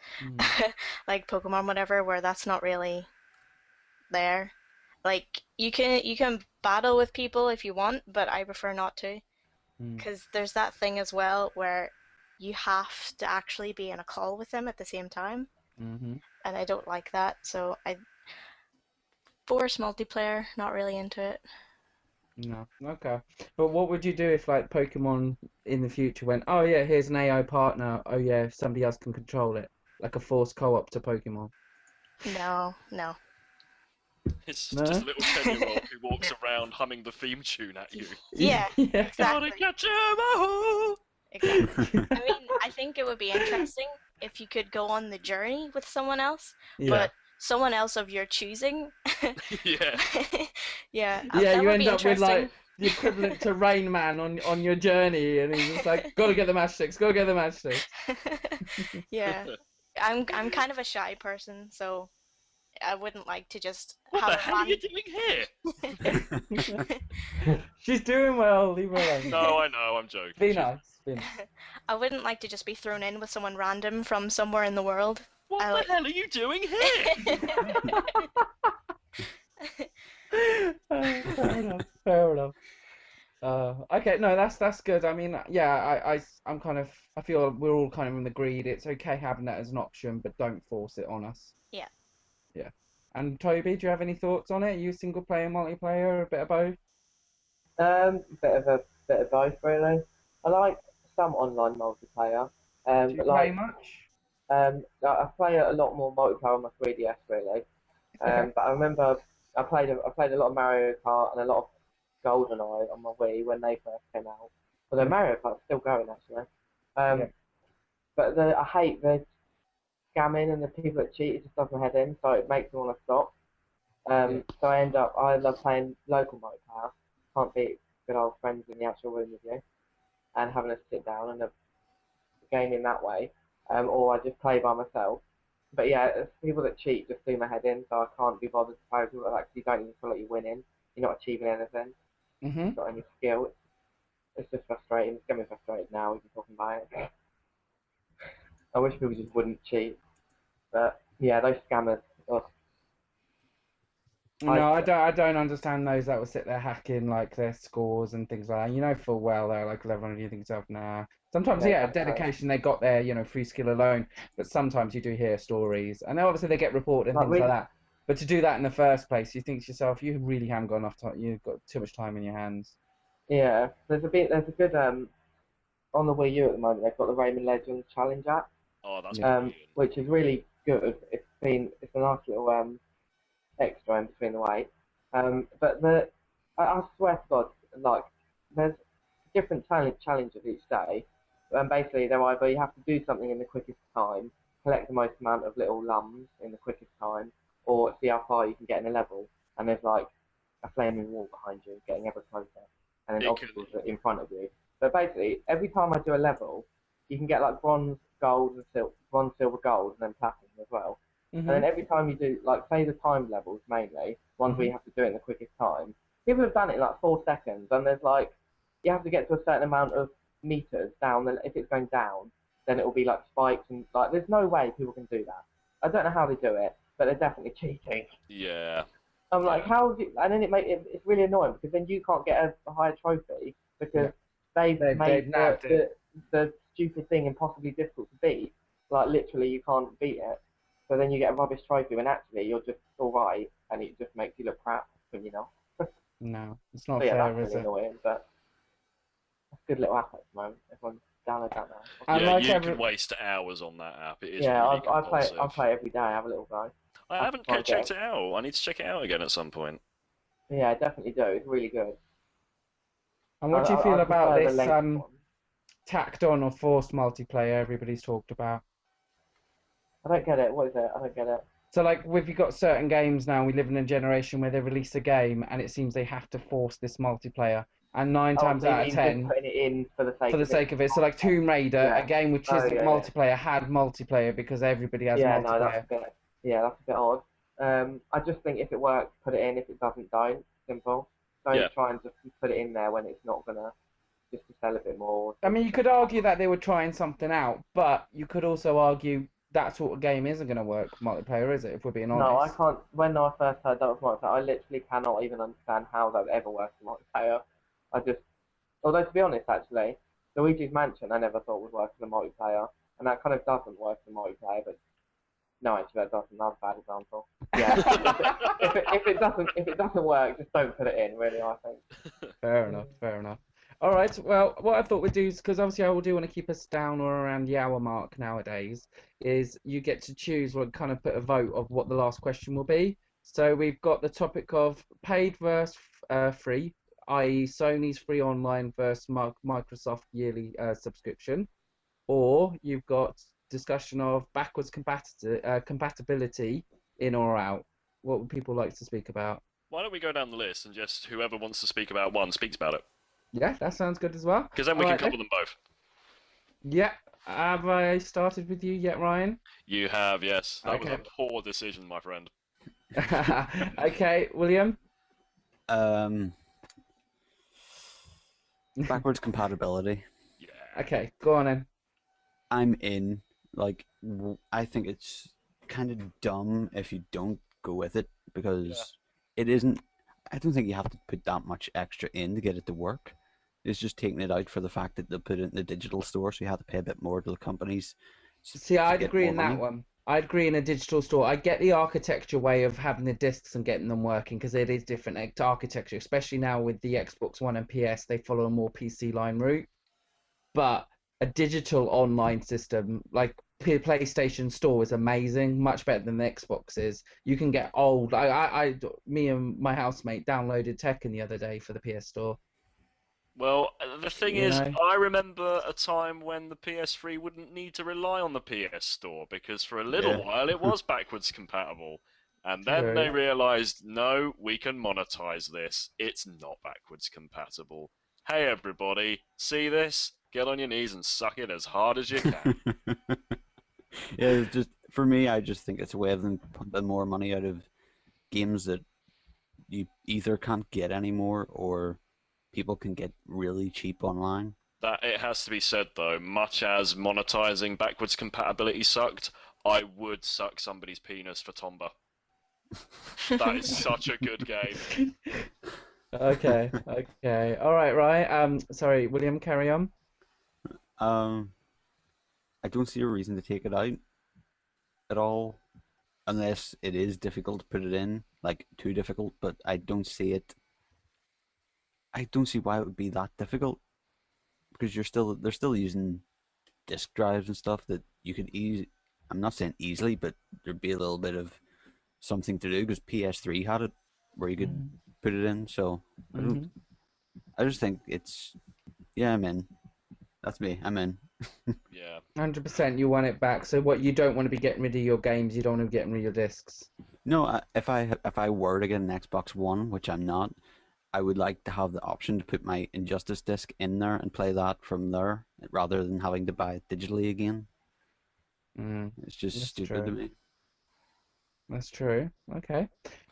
like Pokemon, whatever, where that's not really there. You can battle with people if you want, but I prefer not to, because there's that thing as well where you have to actually be in a call with them at the same time, and I don't like that. So I force multiplayer, not really into it. No, okay. But what would you do if Pokemon in the future went, "Oh yeah, here's an AI partner. Oh yeah, somebody else can control it," like a forced co-op to Pokemon? No. It's just a little 10-year-old who walks around humming the theme tune at you. Yeah, exactly. Gotta catch 'em all. Exactly. I mean, I think it would be interesting, if you could go on the journey with someone else, Yeah. but someone else of your choosing. Yeah. Yeah, Yeah, that you would end be up with interesting. like the equivalent to Rain Man on your journey, and he's just like, gotta get the matchsticks, gotta get the matchsticks. Yeah, I'm kind of a shy person, so I wouldn't like to just What have the a hell are you doing here? She's doing well, leave her alone. No, I know, I'm joking. Be She's- nice, be nice. I wouldn't like to just be thrown in with someone random from somewhere in the world. What I the like... hell are you doing here? Fair enough, fair enough. Okay, no, that's good. I mean, yeah, I'm kind of, I feel we're all kind of agreed. It's okay having that as an option, but don't force it on us. Yeah. Yeah. And Toby, do you have any thoughts on it? Are you single player, multiplayer, a bit of both? Bit of both really. I like some online multiplayer. Do you But play like much? I play a lot more multiplayer on my 3DS really. Okay. But I remember I played a lot of Mario Kart and a lot of GoldenEye on my Wii when they first came out. Although Yeah. Mario Kart's still going actually. Yeah. But I hate the scamming and the people that cheat. It just does my head in, so it makes me want to stop. So I love playing local multiplayer. Can't beat good old friends in the actual room with you and having a sit down and a game in that way. Or I just play by myself. But yeah, it's people that cheat just do my head in, so I can't be bothered to play with people like that 'cause you don't even feel like you're winning. You're not achieving anything. Mhm. Not any skill. It's just frustrating. It's getting me frustrated now. We've been talking about it. I wish people just wouldn't cheat. But yeah, those scammers. Ugh. No, I don't understand those that will sit there hacking like their scores and things like that. You know full well they're like level and you think to yourself, nah. Sometimes, Yeah, yeah, exactly. dedication they got there, free skill alone. But sometimes you do hear stories, and then obviously they get reported and Like things like we, that. But to do that in the first place, you think to yourself, you really haven't got enough time. You've got too much time in your hands. yeah. There's a good on the Wii U at the moment. They've got the Rayman Legends Challenge app, Oh, that's Yeah. brilliant. which is really good. It's a nice little extra in between the weight. But I swear to God, like there's different challenges each day, and basically they're either you have to do something in the quickest time, collect the most amount of little lums in the quickest time, or see how far you can get in a level. And there's like a flaming wall behind you, getting ever closer, and then It can- obstacles are in front of you. But basically, every time I do a level, you can get like bronze, gold, and bronze, silver, gold, and then platinum as well. And then Mhm. every time you do, like, say the timed levels mainly, ones where you have to do it in the quickest time, people have done it in like 4 seconds, and there's like, you have to get to a certain amount of meters down, and if it's going down, then it will be like spikes, and like, there's no way people can do that. I don't know how they do it, but they're definitely cheating. Yeah. I'm like, Yeah. how do you, and then it's really annoying because then you can't get a higher trophy because they've They've made nabbed it. the stupid thing impossibly difficult to beat. Like literally, you can't beat it. So then you get a rubbish trophy when actually you're just alright, and it just makes you look crap when you're not. No, it's not So yeah, fair, that's is really it? annoying. But it's a good little app at the moment. Everyone download that now. And Yeah, like you every can waste hours on that app. It is Yeah, really I play compulsive. every day. I have a little go. I haven't try and get checked it out. I need to check it out again at some point. Yeah, I definitely do. It's really good. And what do you feel I about prefer the this length one. tacked on or forced multiplayer everybody's talked about? I don't get it. What is it? I don't get it. So like we've got certain games now, we live in a generation where they release a game and it seems they have to force this multiplayer. And nine times So you out of mean 10, just putting it in for the for the sake of it. So like Tomb Raider, a game which isn't yeah. multiplayer, had multiplayer because everybody has Yeah, no, multiplayer. that's a bit odd. I just think if it works, put it in. If it doesn't, don't. Simple. Don't Yeah. try and just put it in there when it's not gonna, just to sell a bit more. I mean, you could argue that they were trying something out, but you could also argue that sort of game isn't going to work multiplayer, is it? If we're being honest. No, I can't. When I first heard that was multiplayer, I literally cannot even understand how that would ever work in multiplayer. I just, although to be honest, actually, Luigi's Mansion I never thought would work in the multiplayer, and that kind of doesn't work in multiplayer. But no, actually, that doesn't. That's a bad example. Yeah, if it doesn't work, just don't put it in. Really, I think. Fair enough, fair enough. All right, well, what I thought we'd do is, because obviously I do want to keep us down or around the hour mark nowadays, is you get to choose what kind of put a vote of what the last question will be. So we've got the topic of paid versus free, i.e. Sony's free online versus Microsoft yearly subscription, or you've got discussion of backwards compatibility in or out. What would people like to speak about? Why don't we go down the list and just whoever wants to speak about one speaks about it? Yeah, that sounds good as well. Because then we can cover them both. Yeah. Have I started with you yet, Ryan? You have, yes. That Okay. was a poor decision, my friend. Okay, William? Backwards compatibility. Yeah. Okay, go on then. I'm in. Like, I think it's kind of dumb if you don't go with it, because it isn't. I don't think you have to put that much extra in to get it to work. It's just taking it out for the fact that they put it in the digital store, so you have to pay a bit more to the companies. See, I'd get agree more in money. that one. I'd agree in a digital store. I get the architecture way of having the discs and getting them working, because it is different architecture, especially now with the Xbox One and PS. They follow a more PC line route. But a digital online system like PlayStation Store is amazing, much better than the Xbox is. You can get old. Me and my housemate downloaded Tekken the other day for the PS Store. Well, the thing You is, know? I remember a time when the PS3 wouldn't need to rely on the PS Store, because for a little while it was backwards compatible. And then they True. realized, no, we can monetize this. It's not backwards compatible. Hey everybody, see this? Get on your knees and suck it as hard as you can. Yeah, it's just for me. I just think it's a way of them pumping more money out of games that you either can't get anymore or people can get really cheap online. That it has to be said though, much as monetizing backwards compatibility sucked, I would suck somebody's penis for Tomba. That is such a good game. Okay. All right, right. Sorry, William, carry on. I don't see a reason to take it out at all, unless it is difficult to put it in, like too difficult. But I don't see it. I don't see why it would be that difficult, because they're still using disk drives and stuff that you could I'm not saying easily, but there'd be a little bit of something to do, because PS3 had it where you could put it in. So I just think it's, yeah, I'm in. That's me. I'm in. Yeah. 100%. You want it back. So what? You don't want to be getting rid of your games. You don't want to be getting rid of your discs. No, if I were to get an Xbox One, which I'm not, I would like to have the option to put my Injustice disc in there and play that from there, rather than having to buy it digitally again. It's just That's stupid to true. me. That's true. Okay.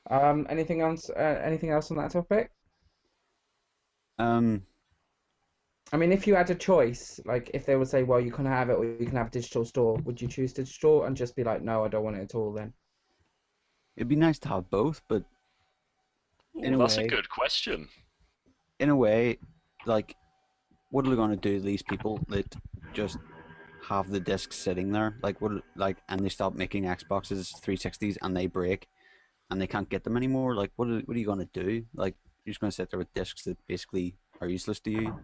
Anything else? Anything else on that topic? I mean, if you had a choice, like if they would say, well, you can have it or you can have a digital store, would you choose digital and just be like, no, I don't want it at all then? It'd be nice to have both, but in a That's way, a good question. in a way, like, what are they going to do to these people that just have the discs sitting there? And they stop making Xboxes 360s and they break and they can't get them anymore? Like, what are you going to do? Like, you're just going to sit there with discs that basically are useless to you?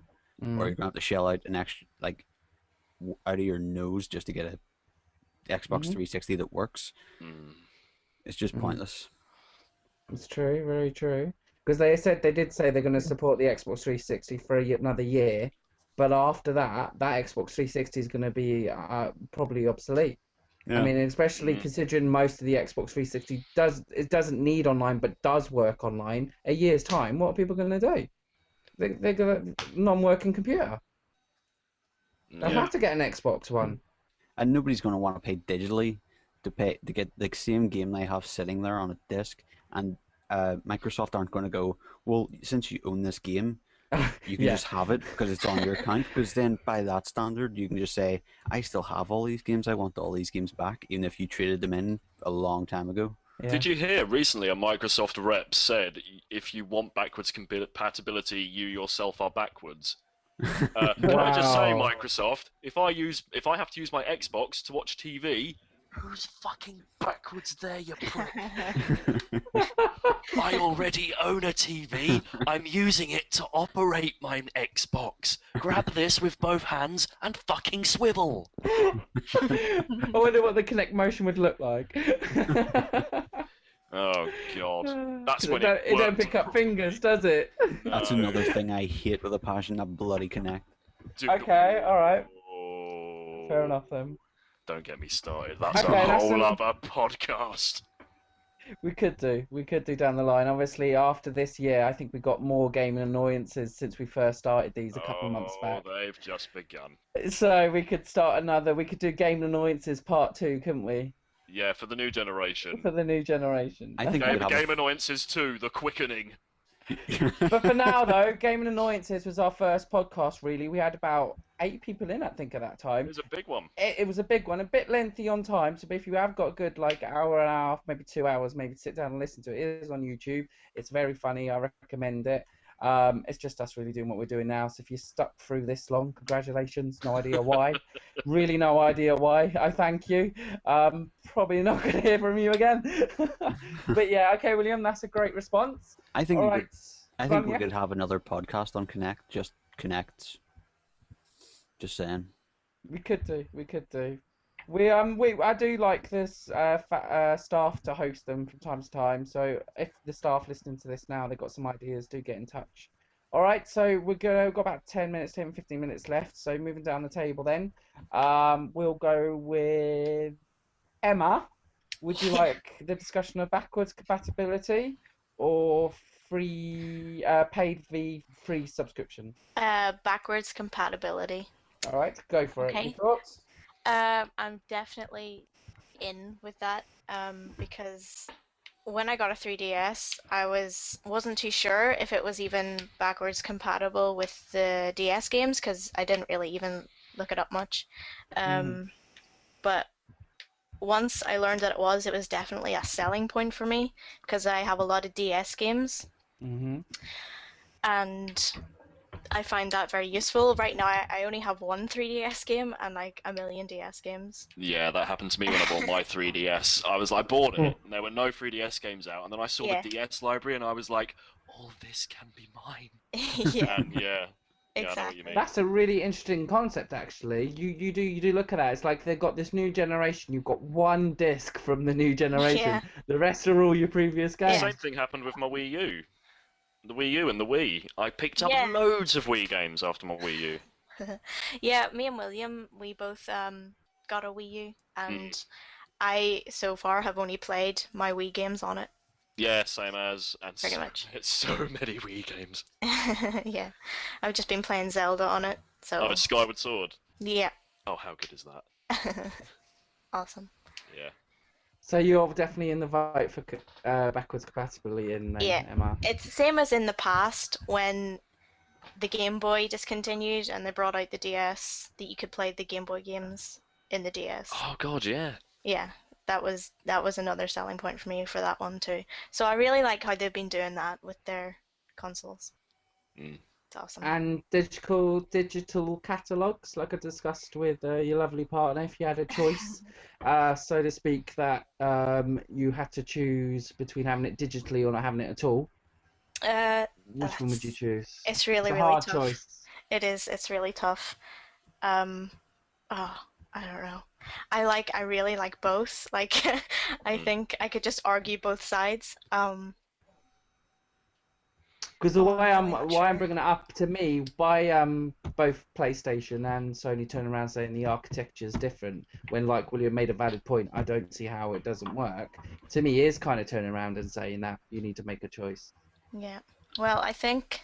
Or you're going to have to shell out an extra, like, out of your nose just to get a Xbox 360 that works. It's just pointless. It's true, very true. Because they did say they're going to support the Xbox 360 for another year, but after that Xbox 360 is going to be probably obsolete. Yeah. I mean, especially considering most of the Xbox 360 doesn't need online, but does work online. A year's time, what are people going to do? They're going to non-working computer. They'll have to get an Xbox One. And nobody's going to want to pay digitally to get the same game they have sitting there on a disc. And Microsoft aren't going to go, well, since you own this game, you can just have it because it's on your account. Because then, by that standard, you can just say, I still have all these games. I want all these games back, even if you traded them in a long time ago. Yeah. Did you hear recently a Microsoft rep said, if you want backwards compatibility, you yourself are backwards? Can I just say, Wow. Microsoft, if I have to use my Xbox to watch TV, who's fucking backwards there, you prick? I already own a TV. I'm using it to operate my Xbox. Grab this with both hands and fucking swivel. I wonder what the Kinect motion would look like. Oh god, that's when it don't pick up fingers, does it? That's another thing I hate with a passion, that bloody Kinect. Okay, all right. Fair enough then. Don't get me started. That's Okay, a that's whole enough. other podcast. We could do down the line. Obviously, after this year, I think we got more gaming annoyances since we first started these a couple of months back. They've just begun. So we could start another. We could do gaming annoyances part 2, couldn't we? Yeah, for the new generation. For the new generation. I think we'd have Game Annoyances 2, The Quickening. But for now, though, Gaming Annoyances was our first podcast, really. We had about 8 people in, I think, at that time. It was a big one. It was a big one, a bit lengthy on time. So if you have got a good, like, hour and a half, maybe 2 hours, maybe sit down and listen to it. It is on YouTube. It's very funny. I recommend it. It's just us really doing what we're doing now. So if you stuck through this long, congratulations. No idea why. Really no idea why. I thank you. Probably not going to hear from you again. But yeah, okay, William, that's a great response. I think All we right. could have another podcast on Connect. Just Connect. Just saying. We could do. I do like this staff to host them from time to time. So if the staff listening to this now, they've got some ideas, do get in touch. All right, so we've got about 10 minutes, 15 minutes left. So moving down the table then, we'll go with Emma. Would you like the discussion of backwards compatibility or free paid v free subscription? Backwards compatibility. All right, go for it. Your thoughts? I'm definitely in with that because when I got a 3DS, I wasn't too sure if it was even backwards compatible with the DS games because I didn't really even look it up much. But once I learned that it was definitely a selling point for me because I have a lot of DS games. And I find that very useful. Right now, I only have one 3DS game and like a million DS games. Yeah, that happened to me when I bought my 3DS. I bought it, and there were no 3DS games out, and then I saw the DS library, and I was like, all this can be mine. Yeah. And yeah, Exactly. I know what you mean. That's a really interesting concept, actually. You do look at that. It's like they've got this new generation. You've got one disc from the new generation. Yeah. The rest are all your previous games. Same thing happened with my Wii U. The Wii U and the Wii. I picked up Yeah. loads of Wii games after my Wii U. Yeah, me and William, we both got a Wii U, and I so far have only played my Wii games on it. Yeah, same as. And Pretty much. It's so many Wii games. Yeah, I've just been playing Zelda on it. So. Oh, it's Skyward Sword. Yeah. Oh, how good is that? Awesome. Yeah. So you're definitely in the fight for backwards compatibility in Emma. It's the same as in the past when the Game Boy discontinued and they brought out the DS that you could play the Game Boy games in the DS. Oh God, yeah. Yeah, that was another selling point for me for that one too. So I really like how they've been doing that with their consoles. It's awesome. And digital catalogs, like I discussed with your lovely partner, if you had a choice, so to speak, that you had to choose between having it digitally or not having it at all. Which one would you choose? It's really hard tough. Choice. It is. It's really tough. I don't know. I really like both. Like, I think I could just argue both sides. Because the way I'm bringing it up, to me, by both PlayStation and Sony turn around saying the architecture is different, when like William made a valid point, I don't see how it doesn't work. To me, is kind of turning around and saying that you need to make a choice. Yeah. Well, I think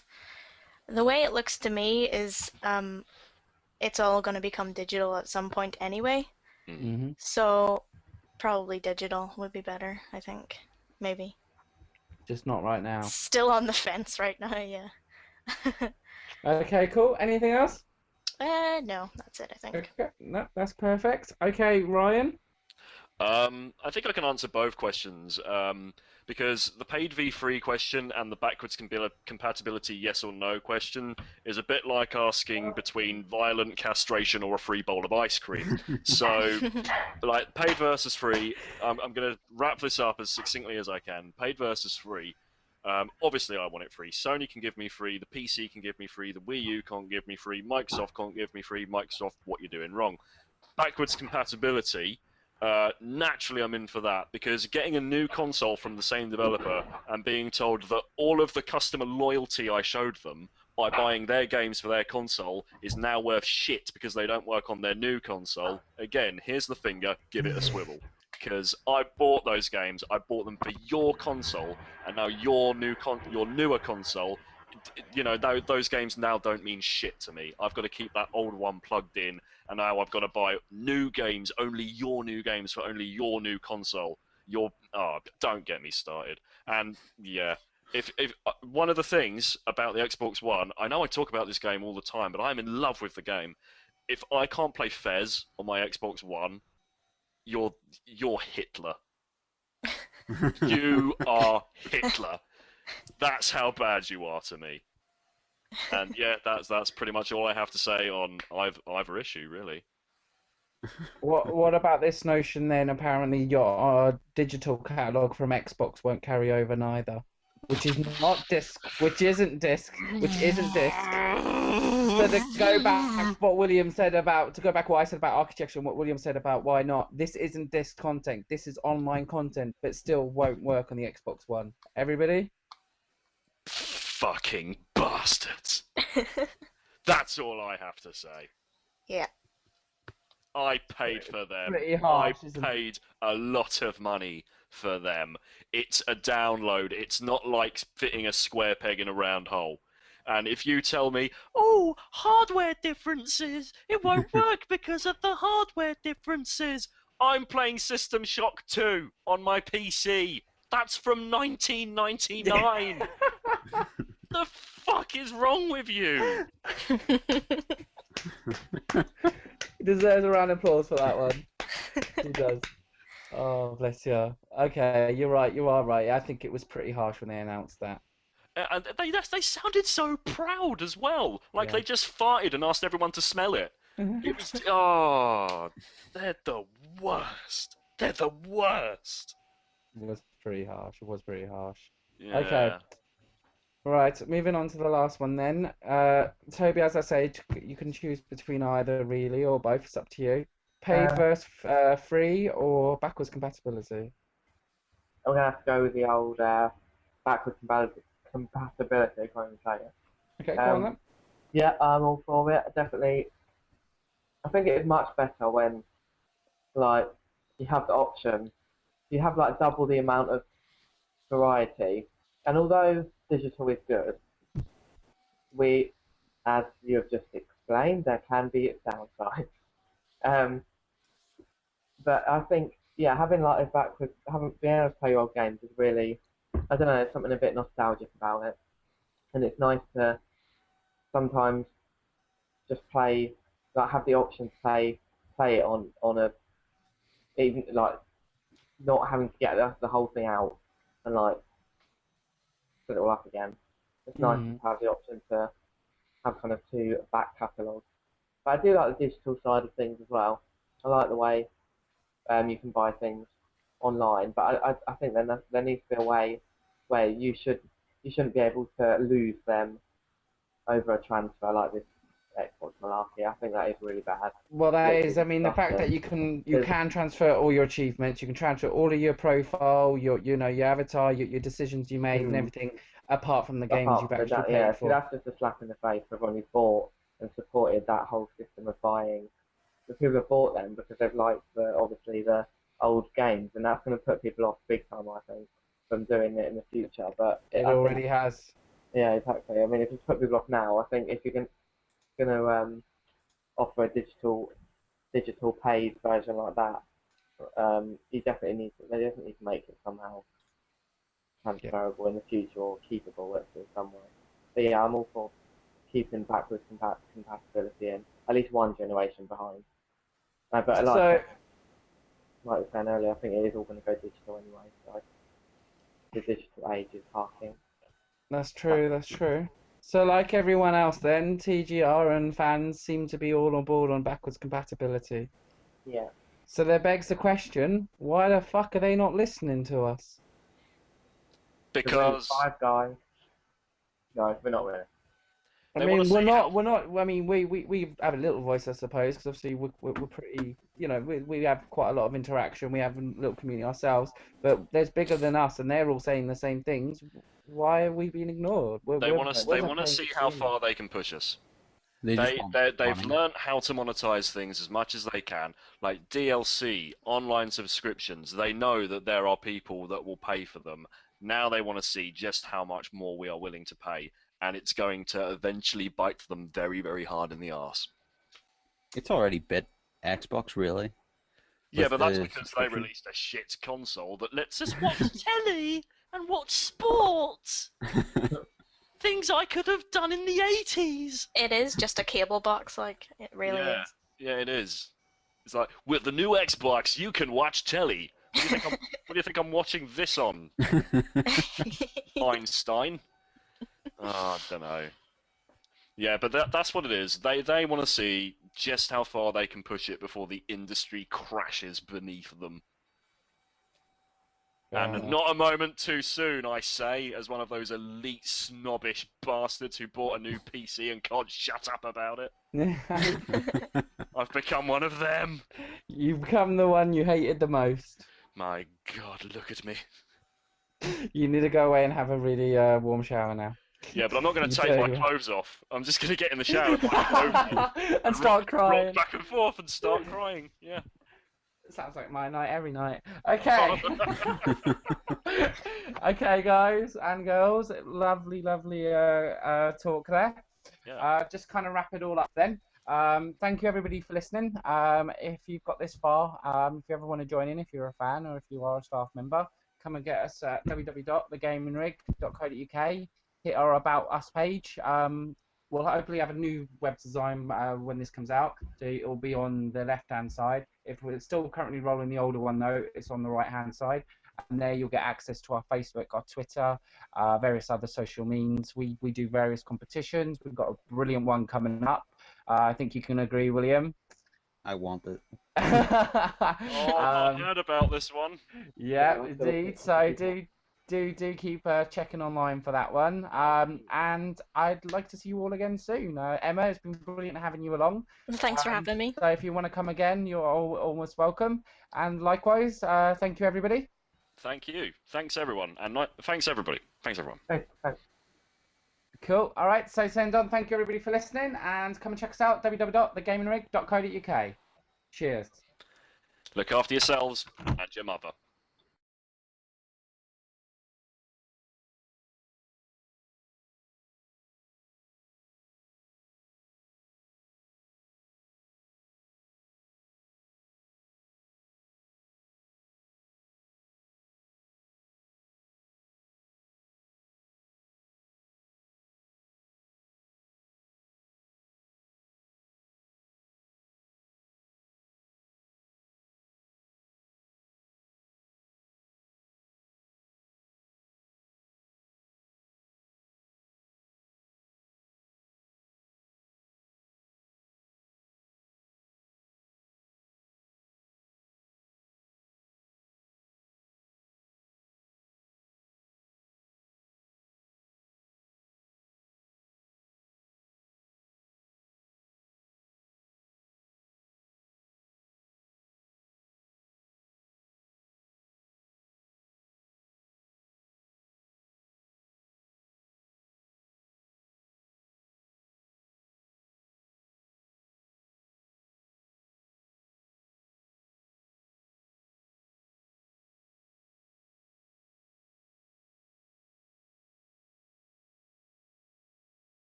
the way it looks to me is it's all going to become digital at some point anyway. So probably digital would be better, I think. Maybe. Just not right now. Still on the fence right now, yeah. Okay, cool. Anything else? No, that's it, I think. Okay, no, that's perfect. Okay, Ryan? I think I can answer both questions, because the paid v free question and the backwards compatibility yes or no question is a bit like asking between violent castration or a free bowl of ice cream. So, like, paid versus free, I'm going to wrap this up as succinctly as I can. Paid versus free. Obviously, I want it free. Sony can give me free, the PC can give me free, the Wii U can't give me free, Microsoft can't give me free, Microsoft, what you're doing wrong. Backwards compatibility, naturally I'm in for that, because getting a new console from the same developer and being told that all of the customer loyalty I showed them by buying their games for their console is now worth shit because they don't work on their new console. Again, here's the finger, give it a swivel. Because I bought those games, I bought them for your console, and now your newer console, you know, those games now don't mean shit to me. I've got to keep that old one plugged in, and now I've got to buy new games, only your new games for only your new console. Don't get me started. And yeah, if one of the things about the Xbox One, I know I talk about this game all the time, but I'm in love with the game. If I can't play Fez on my Xbox One, you're Hitler. You are Hitler. That's how bad you are to me. And yeah, that's pretty much all I have to say on either issue, really. What about this notion then? Apparently, your digital catalog from Xbox won't carry over neither, which is not disc, which isn't disc. So to go back, what I said about architecture and what William said about why not. This isn't disc content. This is online content, but still won't work on the Xbox One. Everybody? Fucking bastards. That's all I have to say. Yeah. I paid for them. Pretty harsh, I isn't it? paid a lot of money for them. It's a download. It's not like fitting a square peg in a round hole. And if you tell me, oh, hardware differences, it won't work because of the hardware differences. I'm playing System Shock 2 on my PC. That's from 1999. The fuck is wrong with you? He deserves a round of applause for that one. He does. Oh, bless you. Okay, you're right. You are right. I think it was pretty harsh when they announced that. And they sounded so proud as well. Like Yeah. they just farted and asked everyone to smell it. It was... they're the worst. They're the worst. It was pretty harsh. It was pretty harsh. Yeah. Okay. Right, moving on to the last one then. Toby, as I say, you can choose between either really or both. It's up to you. Paid versus free or backwards compatibility? I'm gonna have to go with the old backwards compatibility. I can't even say it. Okay, go on then. Yeah, I'm all for it. Definitely. I think it is much better when, like, you have the option. You have like double the amount of variety, and although digital is good, as you have just explained, there can be its downsides. But I think, yeah, having like a backwards, being able to play your old games is really, I don't know, there's something a bit nostalgic about it, and it's nice to sometimes just play, like have the option to play it on a, even like not having to get the whole thing out and like put it all up again. It's nice to have the option to have kind of two back catalogues. But I do like the digital side of things as well. I like the way you can buy things online, but I think there needs to be a way where you shouldn't be able to lose them over a transfer like this Xbox malarkey. I think that is really bad. Well, that is. I mean, the fact that you can transfer all your achievements, you can transfer all of your profile, your avatar, your decisions you made, and everything, apart from the games you've actually paid for. That's just a slap in the face for everyone who bought and supported that whole system of buying. The people have bought them because they've liked obviously the old games, and that's going to put people off big time, I think, from doing it in the future. But it already has. Yeah, exactly. I mean, if you put people off now, I think if you're going to offer a digital paid version like that, they definitely need to make it somehow transferable in the future or keepable in some way. But yeah, I'm all for keeping backwards compatibility in at least one generation behind. But like I was saying earlier, I think it is all going to go digital anyway. So the digital age is harking. That's true. That's true. So, like everyone else, then TGR and fans seem to be all on board on backwards compatibility. Yeah. So that begs the question: why the fuck are they not listening to us? Because Five Guys. No, we're not really. I mean, we're not. I mean, we have a little voice, I suppose, because obviously we're pretty. You know, we have quite a lot of interaction. We have a little community ourselves, but there's bigger than us, and they're all saying the same things. Why are we being ignored? They want to see how far they can push us. They've learned how to monetize things as much as they can, like DLC, online subscriptions. They know that there are people that will pay for them. Now they want to see just how much more we are willing to pay, and it's going to eventually bite them very, very hard in the arse. It's already bit Xbox, really. Yeah, but that's because they released a shit console that lets us watch telly and watch sports. Things I could have done in the 80s. It is just a cable box, like, it really is. Yeah, it is. It's like, with the new Xbox, you can watch telly. What do you think I'm watching this on? Einstein? Oh, I don't know. Yeah, but that's what it is. They want to see just how far they can push it before the industry crashes beneath them. And not a moment too soon, I say, as one of those elite snobbish bastards who bought a new PC and can't shut up about it. I've become one of them. You've become the one you hated the most. My God, look at me. You need to go away and have a really warm shower now. Yeah, but I'm not going to take my clothes off. I'm just going to get in the shower with my clothes on and start crying. Rock back and forth and start crying. Yeah. Sounds like my night every night. Okay. Okay, guys and girls. Lovely talk there. Yeah. Just kind of wrap it all up then. Thank you everybody for listening. If you've got this far, if you ever want to join in, if you're a fan or if you are a staff member, come and get us at www.TheGamingRigUK. Hit our About Us page. We'll hopefully have a new web design when this comes out. So it'll be on the left-hand side. If we're still currently rolling the older one, though, it's on the right-hand side. And there you'll get access to our Facebook, our Twitter, various other social means. We do various competitions. We've got a brilliant one coming up. I think you can agree, William. I want it. I heard about this one. Yeah, indeed. So do keep checking online for that one. And I'd like to see you all again soon. Emma, it's been brilliant having you along. Thanks for having me. So if you want to come again, you're almost welcome. And likewise, thank you, everybody. Thank you. Thanks, everyone. And thanks, everybody. Thanks, everyone. Thanks. Cool. All right. So send on. Thank you, everybody, for listening. And come and check us out, www.TheGamingRig.co.uk. Cheers. Look after yourselves and your mother.